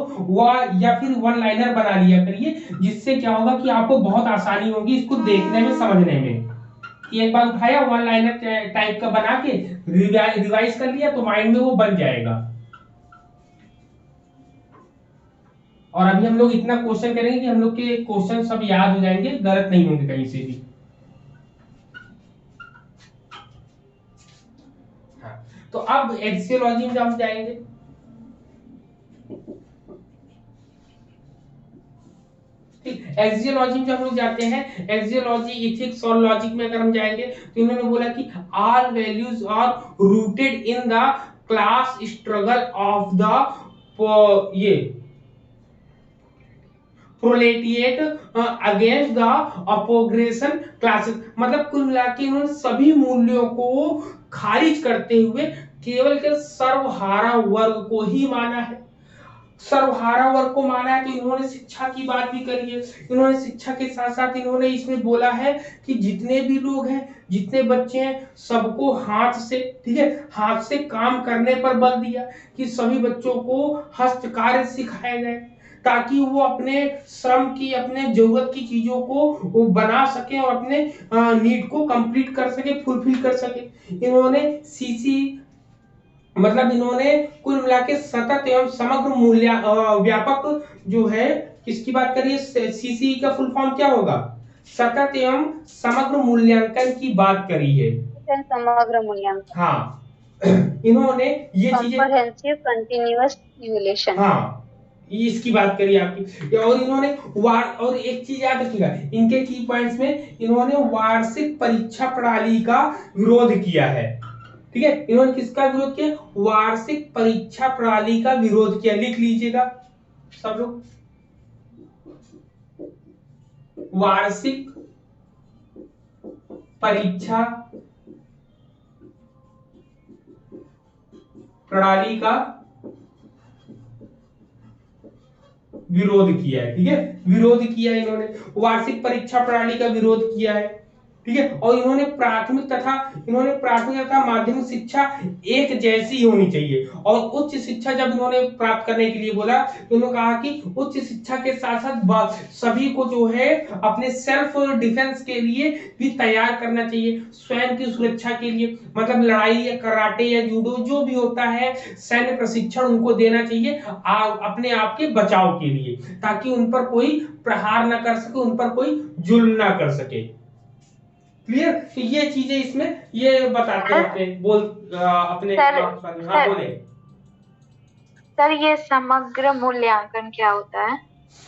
या फिर 1 लाइनर बना लिया करिए, जिससे क्या होगा कि आपको बहुत आसानी होगी इसको देखने में, समझने में। कि एक बार उठाया 1 लाइनर टाइप का बना के रिवाइज कर लिया तो माइंड में वो बन जाएगा। और अभी हम लोग इतना क्वेश्चन करेंगे कि हम लोग के क्वेश्चन सब याद हो जाएंगे, गलत नहीं होंगे कहीं से भी। हाँ, तो अब एक्सियोलॉजी में हम जाएंगे। ठीक, एक्सियोलॉजी में जब हम लोग जाते हैं, एक्सियोलॉजी, इथिक्स और लॉजिक में अगर हम जाएंगे तो इन्होंने बोला कि all values are rooted in the class struggle of the ये proletariat against the oppression classes. मतलब कुल मिला के इन्होंने सभी मूल्यों को खारिज करते हुए केवल के सर्वहारा वर्ग को ही माना है। सर्वहारा वर्ग को माना है तो इन्होंने शिक्षा की बात भी करी है। इन्होंने शिक्षा के साथ साथ इन्होंने इसमें बोला है कि जितने भी लोग हैं, जितने बच्चे हैं, सबको हाथ से, ठीक है, हाथ से काम करने पर बल दिया कि सभी बच्चों को हस्तकार्य सिखाया जाए, ताकि वो अपने श्रम की, अपने जरूरत की चीजों को वो बना सके और अपने नीड को कंप्लीट कर सके, फुलफिल कर सके। इन्होंने सीसी मतलब इन्होंने कुल मिला के सतत एवं समग्र व्यापक जो है किसकी बात करिए, सीसी का फुल फॉर्म क्या होगा, सतत एवं समग्र मूल्यांकन की बात करी है। समग्र मूल्यांकन, हाँ इन्होंने ये चीजें, कॉम्प्रहेंसिव कंटिन्यूअस इवैल्यूएशन, हाँ ये इसकी बात करी आपकी। और इन्होंने और एक चीज याद रखिएगा इनके की पॉइंट्स में, इन्होंने वार्षिक परीक्षा प्रणाली का विरोध किया है। ठीक है, इन्होंने किसका विरोध किया, वार्षिक परीक्षा प्रणाली का विरोध किया, लिख लीजिएगा सब लोग, वार्षिक परीक्षा प्रणाली का विरोध किया है। ठीक है, विरोध किया है इन्होंने, वार्षिक परीक्षा प्रणाली का विरोध किया है। ठीक है, और इन्होंने प्राथमिक तथा माध्यमिक शिक्षा एक जैसी होनी चाहिए, और उच्च शिक्षा जब इन्होंने प्राप्त करने के लिए बोला तो उन्होंने कहा कि उच्च शिक्षा के साथ साथ सभी को जो है अपने सेल्फ डिफेंस के लिए भी तैयार करना चाहिए, स्वयं की सुरक्षा के लिए, मतलब लड़ाई या कराटे या जूडो जो भी होता है सैन्य प्रशिक्षण उनको देना चाहिए अपने आप के बचाव के लिए, ताकि उन पर कोई प्रहार ना कर सके, उन पर कोई जुल्म ना कर सके। क्लियर, तो ये चीजें इसमें ये बताते हैं अपने अपने हाँ बोले सर ये समग्र मूल्यांकन क्या होता है?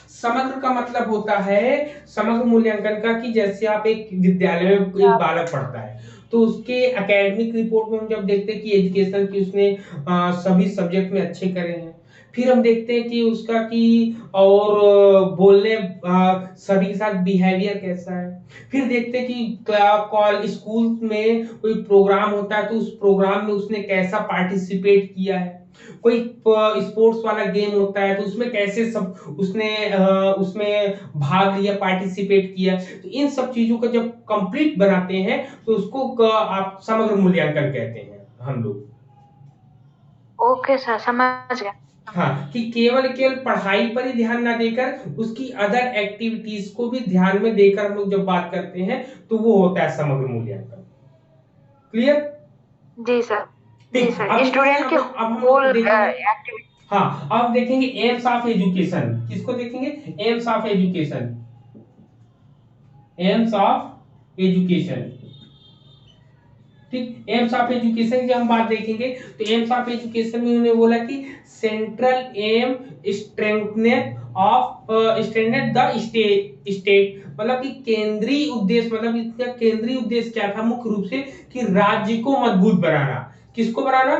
समग्र का मतलब होता है, समग्र मूल्यांकन का कि जैसे आप एक विद्यालय में एक बालक पढ़ता है तो उसके एकेडमिक रिपोर्ट में हम जब देखते हैं कि एजुकेशन की उसने सभी सब्जेक्ट में अच्छे करे हैं, फिर हम देखते हैं कि उसका कि और बोलने सभी के साथ बिहेवियर कैसा है, फिर देखते हैं कि कॉलेज स्कूल में कोई प्रोग्राम होता है तो उस प्रोग्राम में उसने कैसा पार्टिसिपेट किया है, कोई स्पोर्ट्स वाला गेम होता है तो उसमें कैसे सब उसमें भाग लिया, पार्टिसिपेट किया, तो इन सब चीजों को जब कंप्लीट बनाते हैं तो उसको आप समग्र मूल्यांकन कहते हैं हम लोग। ओके सर, समझ गया। हाँ, कि केवल पढ़ाई पर ही ध्यान ना देकर उसकी अदर एक्टिविटीज को भी ध्यान में देकर हम लोग जब बात करते हैं तो वो होता है समग्र मूल्यांकन। क्लियर? जी सर, जी ठीक, सर, स्टूडेंट के अब हम होल देखेंगे, एक्टिविटी। हाँ अब देखेंगे एम्स ऑफ एजुकेशन, किसको देखेंगे, AIIMS of education, AIIMS of education. ठीक, एम्स ऑफ एजुकेशन की हम बात देखेंगे तो एम्स ऑफ एजुकेशन में उन्होंने बोला कि सेंट्रल एम स्ट्रेंथनेस द स्टेट, मतलब कि केंद्रीय उद्देश्य, मतलब इसका केंद्रीय उद्देश्य क्या था मुख्य रूप से, कि राज्य को मजबूत बनाना, किसको बनाना,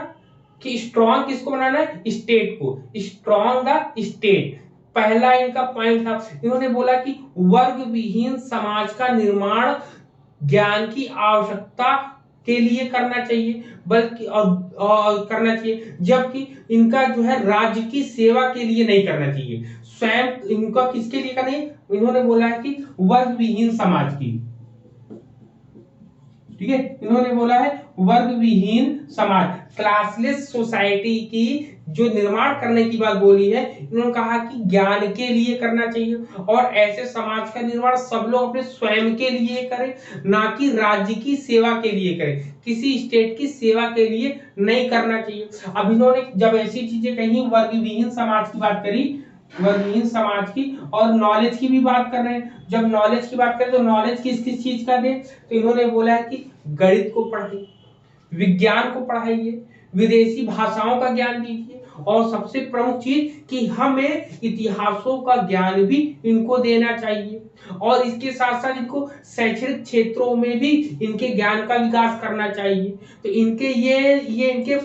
कि स्ट्रॉन्ग किसको बनाना है, स्टेट को, स्ट्रॉन्ग द स्टेट, पहला इनका पॉइंट था। इन्होंने बोला कि वर्ग विहीन समाज का निर्माण ज्ञान की आवश्यकता के लिए करना चाहिए, बल्कि और करना चाहिए, जबकि इनका जो है राज्य की सेवा के लिए नहीं करना चाहिए, स्वयं इनका किसके लिए करना है, इन्होंने बोला है कि वर्ग विहीन समाज की। ठीक है, इन्होंने बोला है वर्ग विहीन समाज, क्लासलेस सोसाइटी की जो निर्माण करने की बात बोली है, इन्होंने कहा कि ज्ञान के लिए करना चाहिए, और ऐसे समाज का निर्माण सब लोग अपने स्वयं के लिए करें, ना कि राज्य की सेवा के लिए करें, किसी स्टेट की सेवा के लिए नहीं करना चाहिए। अब इन्होंने जब ऐसी चीजें कही, वर्ग विहीन समाज की बात करी, वर्गहीन समाज की, और नॉलेज की भी बात कर रहे हैं, जब नॉलेज की बात करें तो नॉलेज किस किस चीज का दे, तो इन्होंने बोला है कि गणित को पढ़ाइए, विज्ञान को पढ़ाइए, विदेशी भाषाओं का ज्ञान दीजिए, और सबसे प्रमुख चीज कि हमें इतिहासों का ज्ञान भी इनको देना चाहिए, और इसके साथ साथ इनको शैक्षणिक क्षेत्रों में भी इनके ज्ञान का विकास करना चाहिए। तो इनके ये इनके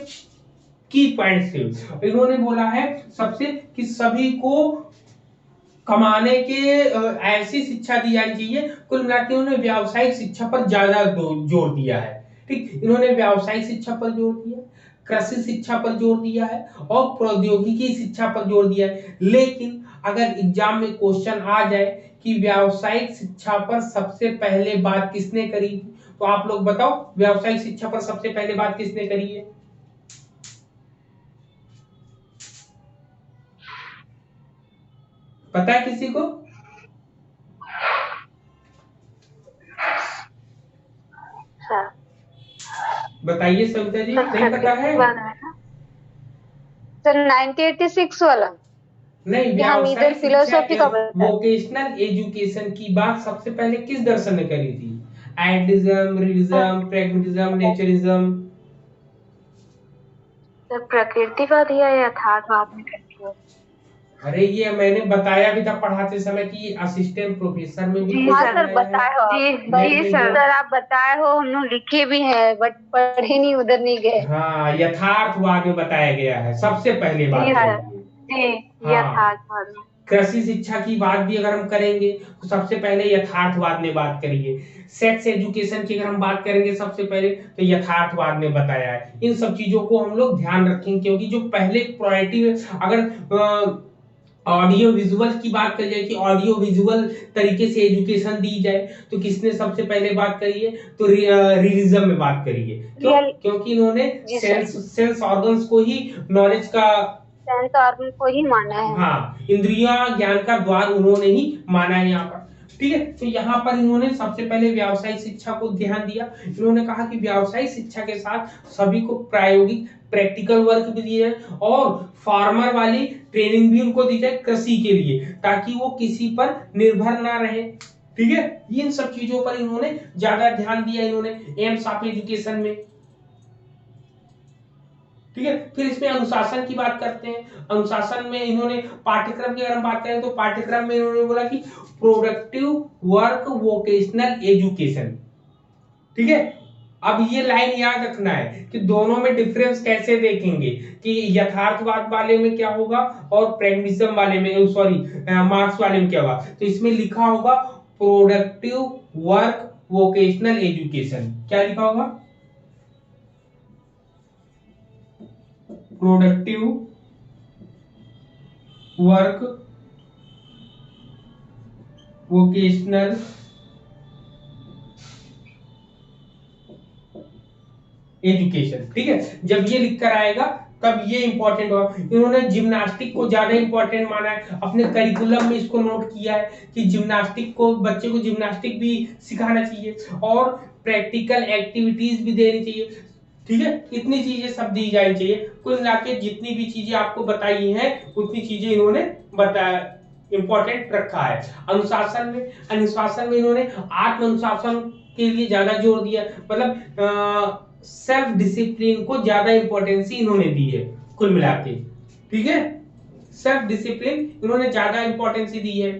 की पॉइंट्स थे। इन्होंने बोला है सबसे कि सभी को कमाने के ऐसी शिक्षा दी जानी चाहिए, कुल मिलाकर उन्होंने व्यावसायिक शिक्षा पर ज्यादा जोर दिया है। ठीक, इन्होंने व्यावसायिक शिक्षा पर जोर दिया, कृषि शिक्षा पर जोर दिया है, और प्रौद्योगिकी शिक्षा पर जोर दिया है। लेकिन अगर एग्जाम में क्वेश्चन आ जाए कि व्यावसायिक शिक्षा पर सबसे पहले बात किसने करी, तो आप लोग बताओ व्यावसायिक शिक्षा पर सबसे पहले बात किसने करी है? पता है किसी को? बताइए सविता जी, नहीं पता है? सर 1986 वाला नहीं, कि हम इधर व्यावसायिक फिलोसॉफी शिक्षा का बताए। वोकेशनल एजुकेशन की बात सबसे पहले किस दर्शन ने करी थी? आइडिज्म, रियलिज्म, प्रैग्मेटिज्म, नेचरिज्म? सर प्रकृतिवाद या यथार्थवाद में कंफ्यूज। अरे ये मैंने बताया भी था पढ़ाते समय कि असिस्टेंट प्रोफेसर में भी जी कोई हाँ सर, सर बताया है, बताए हो आप। जी बट जी में सर। जो सर आप बताए हो, हम लोग लिखे भी हैं बट पढ़े नहीं, उधर नहीं गए। हाँ यथार्थवाद में बताया गया है, सबसे पहले जी बात सर, करेंगे। जी हाँ, यथार्थवाद में। कृषि शिक्षा की बात भी अगर हम करेंगे तो सबसे पहले यथार्थवाद में बात करेंगे। सेक्स एजुकेशन की अगर हम बात करेंगे सबसे पहले तो यथार्थवाद में बताया है। इन सब चीजों को हम लोग ध्यान रखेंगे, क्योंकि जो पहले प्रायोरिटी, अगर ऑडियो विजुअल की बात करी जाए कि ऑडियो विजुअल तरीके से एजुकेशन दी जाए, तो किसने सबसे पहले बात करी है? तो रियलिज्म में बात करी है। क्यों? रियल क्योंकि इन्होंने जी सर, सेंस ऑर्गन्स को ही नॉलेज का, सेंस ऑर्गन को ही माना है। हाँ, इंद्रिया ज्ञान का द्वार उन्होंने ही माना है यहाँ पर। ठीक है, तो यहाँ पर इन्होंने सबसे पहले व्यावसायिक शिक्षा को ध्यान दिया। इन्होंने कहा कि व्यावसायिक शिक्षा के साथ सभी को प्रायोगिक प्रैक्टिकल वर्क भी दिए और फार्मर वाली ट्रेनिंग भी उनको दी जाए कृषि के लिए, ताकि वो किसी पर निर्भर ना रहे। ठीक है, इन सब चीजों पर इन्होंने ज्यादा ध्यान दिया, इन्होंने एम्स ऑफ एजुकेशन में। ठीक है, फिर इसमें अनुशासन की बात करते हैं। अनुशासन में इन्होंने पाठ्यक्रम की अगर हम बात करें तो पाठ्यक्रम में इन्होंने बोला कि प्रोडक्टिव वर्क वोकेशनल एजुकेशन। ठीक है, अब ये लाइन याद रखना है कि दोनों में डिफरेंस कैसे देखेंगे, कि यथार्थवाद वाले में क्या होगा और प्रेगमेटिज्म वाले में, सॉरी, मार्क्स वाले में क्या होगा। तो इसमें लिखा होगा प्रोडक्टिव वर्क वोकेशनल एजुकेशन। क्या लिखा होगा? Productive work vocational education. ठीक है, जब ये लिख कर आएगा तब ये इंपॉर्टेंट होगा। इन्होंने जिम्नास्टिक को ज्यादा इंपॉर्टेंट माना है, अपने करिकुलम में इसको नोट किया है कि जिम्नास्टिक को, बच्चे को जिम्नास्टिक भी सिखाना चाहिए और प्रैक्टिकल एक्टिविटीज भी देनी चाहिए। ठीक है, इतनी चीजें सब दी जानी चाहिए। कुल मिलाके जितनी भी चीजें आपको बताई हैं उतनी चीजें इन्होंने बताया, इंपॉर्टेंट रखा है। अनुशासन में इन्होंने आत्म अनुशासन के लिए ज्यादा जोर दिया, मतलब सेल्फ डिसिप्लिन को ज्यादा इंपॉर्टेंस इन्होंने दी है कुल मिला के। ठीक है, सेल्फ डिसिप्लिन इन्होंने ज्यादा इंपॉर्टेंस दी है।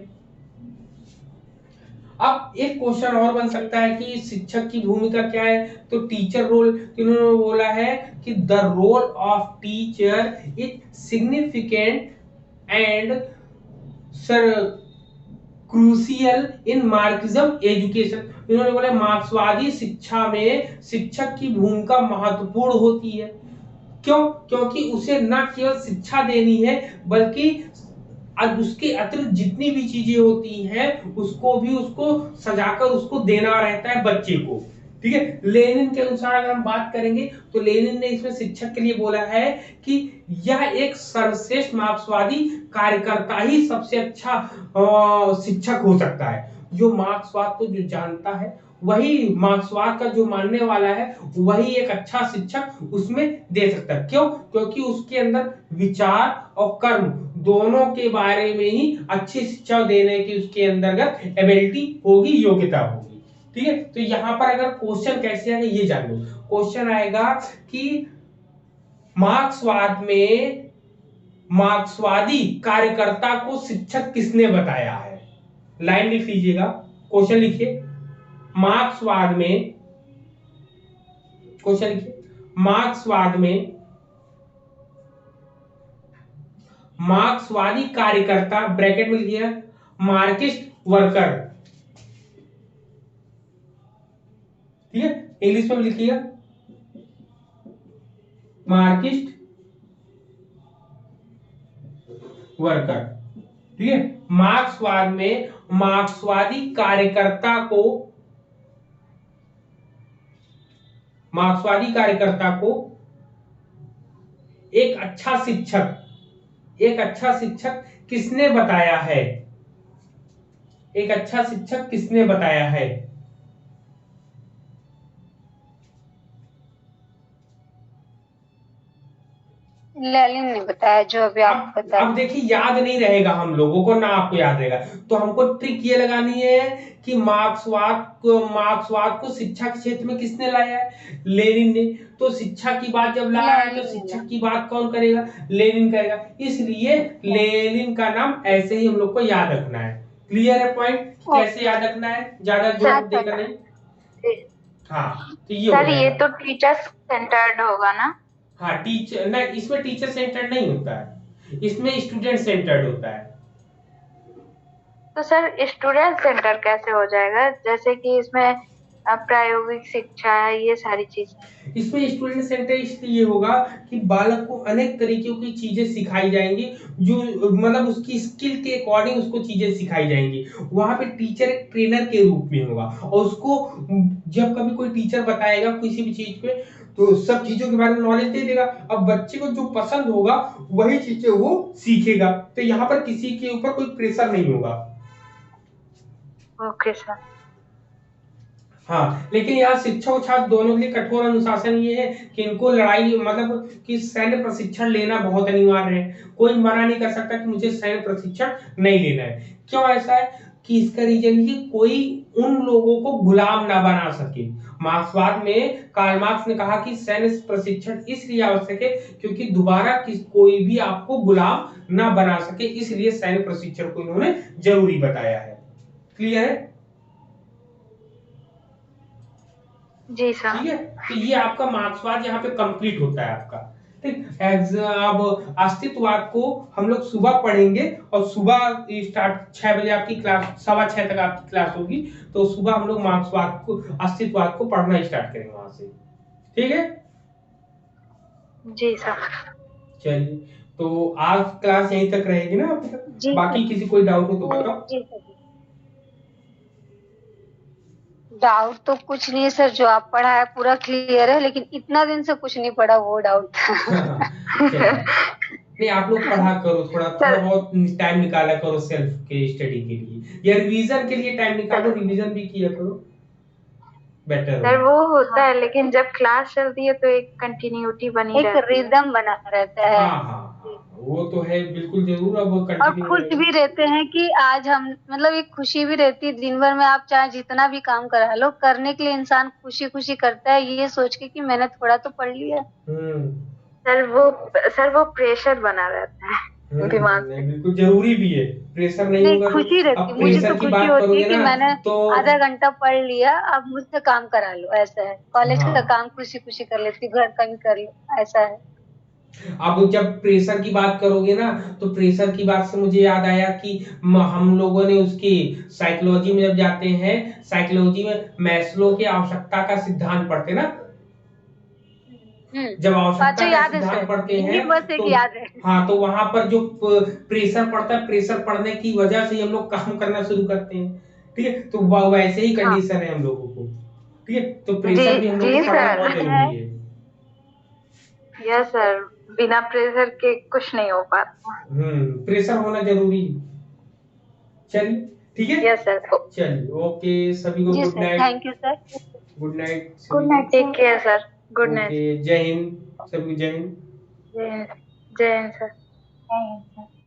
अब एक क्वेश्चन और बन सकता है कि शिक्षक की भूमिका क्या है, तो टीचर रोल। इन्होंने बोला है कि the role of teacher is significant and sir crucial in Marxism education. इन्होंने बोला मार्क्सवादी शिक्षा में शिक्षक की भूमिका महत्वपूर्ण होती है। क्यों? क्योंकि उसे न केवल शिक्षा देनी है बल्कि अब उसके अतिरिक्त जितनी भी चीजें होती हैं उसको भी उसको सजाकर उसको देना रहता है बच्चे को। ठीक है, लेनिन के अनुसार अगर हम बात करेंगे तो लेनिन ने इसमें शिक्षक के लिए बोला है कि यह एक सर्वश्रेष्ठ मार्क्सवादी कार्यकर्ता ही सबसे अच्छा शिक्षक हो सकता है। जो मार्क्सवाद को जो जानता है, वही मार्क्सवाद का जो मानने वाला है, वही एक अच्छा शिक्षक उसमें दे सकता है। क्यों? क्योंकि उसके अंदर विचार और कर्म दोनों के बारे में ही अच्छी शिक्षा देने की उसके अंतर्गत एबिलिटी होगी, योग्यता होगी। ठीक है, तो यहां पर अगर क्वेश्चन कैसे आएगा ये जान लो। क्वेश्चन आएगा कि मार्क्सवाद में मार्क्सवादी कार्यकर्ता को शिक्षक किसने बताया है? लाइन लिख लीजिएगा, क्वेश्चन लिखिए। मार्क्सवाद में, क्वेश्चन लिखिए, मार्क्सवादी कार्यकर्ता, ब्रैकेट में लिखिए मार्क्सिस्ट वर्कर। ठीक है, इंग्लिश में लिखिएगा मार्क्सिस्ट वर्कर। ठीक है, मार्क्सवाद में मार्क्सवादी कार्यकर्ता को एक अच्छा शिक्षक किसने बताया है? एक अच्छा शिक्षक किसने बताया है? लैलिन ने बताया जो अभी आप अब बताए। देखिए, याद नहीं रहेगा हम लोगों को, ना आपको याद रहेगा, तो हमको ट्रिक ये लगानी है कि मार्क्सवाद को शिक्षा के क्षेत्र में किसने लाया है? लेनिन ने। तो शिक्षा की बात जब ला रहा है तो लैलिन शिक्षा ने। की बात कौन करेगा? लेनिन करेगा। इसलिए लेनिन का नाम ऐसे ही हम लोग को याद रखना है। क्लियर है पॉइंट? कैसे ओके याद रखना है, ज्यादा सर जोर देकर नहीं। हाँ, तो ये हो सर ये जाएगा। तो टीचर सेंटर्ड होगा ना? हाँ, टीचर नहीं, इसमें टीचर सेंटर्ड नहीं होता है, इसमें स्टूडेंट सेंटर्ड होता है। तो सर स्टूडेंट सेंटर कैसे हो जाएगा, जैसे कि इसमें प्रायोगिक शिक्षा है, ये सारी चीजें। इसमें स्टूडेंट सेंटर इसलिए होगा कि बालक को अनेक तरीकों की चीजें सिखाई जाएंगी, जो मतलब उसकी स्किल के अकॉर्डिंग उसको चीजें सिखाई जाएंगी। वहां पे टीचर एक ट्रेनर के रूप में होगा, और उसको जब कभी कोई टीचर बताएगा किसी भी चीज पे, तो सब चीजों के बारे में नॉलेज दे देगा। अब बच्चे को जो पसंद होगा वही चीजें वो सीखेगा। तो यहाँ पर किसी के ऊपर कोई प्रेशर नहीं होगा। Okay sir. हाँ, लेकिन यहाँ शिक्षक और छात्र दोनों के लिए कठोर अनुशासन ये है कि इनको लड़ाई मतलब कि सैन्य प्रशिक्षण लेना बहुत अनिवार्य है। कोई मना नहीं कर सकता कि मुझे सैन्य प्रशिक्षण नहीं लेना है। क्यों ऐसा है? कि इसका रीजन ये, कोई उन लोगों को गुलाम ना बना सके। मार्क्सवाद में कार्ल मार्क्स ने कहा कि सैन्य प्रशिक्षण इसलिए आवश्यक है क्योंकि दोबारा कोई भी आपको गुलाम ना बना सके, इसलिए सैन्य प्रशिक्षण को इन्होंने जरूरी बताया है। क्लियर है? जी सर। ठीक है, तो ये आपका मार्क्सवाद यहाँ पे कंप्लीट होता है आपका। ठीक, अब अस्तित्ववाद को हम लोग सुबह पढ़ेंगे, और सुबह स्टार्ट 6 बजे आपकी क्लास, 6:15 तक आपकी क्लास होगी। तो सुबह हम लोग मार्क्सवाद को, अस्तित्ववाद को पढ़ना स्टार्ट करेंगे वहां से। ठीक है, जी सर। चलिए, तो आज क्लास यहीं तक रहेगी ना अभी तक? जी बाकी किसी कोई डाउट हो तो बताओ। जी सर। डाउट तो कुछ नहीं है सर, जो आप पढ़ाया पूरा क्लियर है, लेकिन इतना दिन से कुछ नहीं पढ़ा, वो डाउट था। चलिए, नहीं, आप लोग पढ़ा करो, थोड़ा थोड़ा सर बहुत टाइम निकाला करो सेल्फ के स्टडी के लिए, या रिवीजन के लिए टाइम निकालो, रिवीजन भी किया करो, बेटर सर होगा। वो होता है, लेकिन जब क्लास चलती है तो एक कंटिन्यूटी बनी एक रहती है। रिदम बना रहता है। हाँ हाँ हाँ, वो तो है बिल्कुल जरूर, अब वो और कंटिन्यू खुश रहेगा। भी रहते हैं कि आज हम, मतलब एक खुशी भी रहती है दिन भर में, आप चाहे जितना भी काम करा लो, करने के लिए इंसान खुशी खुशी करता है, ये सोच के कि मैंने थोड़ा तो पढ़ लिया। हम्म सर वो प्रेशर बना रहता है दिमाग नहीं, पे। बिल्कुल जरूरी भी है। प्रेशर नहीं नहीं, होगा तो, खुशी रहती अब है, मुझे तो प्रेशर की खुशी बात होती है करोगे कि ना मैंने तो, आधा घंटा पढ़ लिया, अब मुझसे काम करा लो, ऐसा है। कॉलेज का हाँ, काम खुशी खुशी कर लेती हूँ, घर का भी कर लो, ऐसा है। अब जब प्रेशर की बात करोगे ना, तो प्रेशर की बात से मुझे याद आया कि हम लोगों ने उसकी साइकोलॉजी में जब जाते हैं, साइकोलॉजी में मैस्लो के आवश्यकता का सिद्धांत पढ़ते ना, जब अच्छा, आवश्यकता का याद है सिद्धांत सर, पढ़ते हैं, हिंदी बस एक तो याद है। हाँ, तो वहां पर जो प्रेशर पड़ता है, प्रेशर पड़ने की वजह से हम लोग काम करना शुरू करते हैं। ठीक है, तो वैसे ही हाँ कंडीशन है हम लोगों को। ठीक है, तो जी प्रेशर भी हम लोग जी को पढ़ना सर। बहुत है। जरूरी है। यस सर, बिना प्रेशर के कुछ नहीं हो पाता। प्रेशर होना जरूरी है। चलिए, ठीक है, यस सर। चलिए, ओके, सभी को जी good sir, night. Thank you sir. Good night good सभी night, take care sir. Good को। नाइट। ओके, जय हिंद, सभी को जय हिंद। जय हिंद। जय हिंद सर। Thank you sir.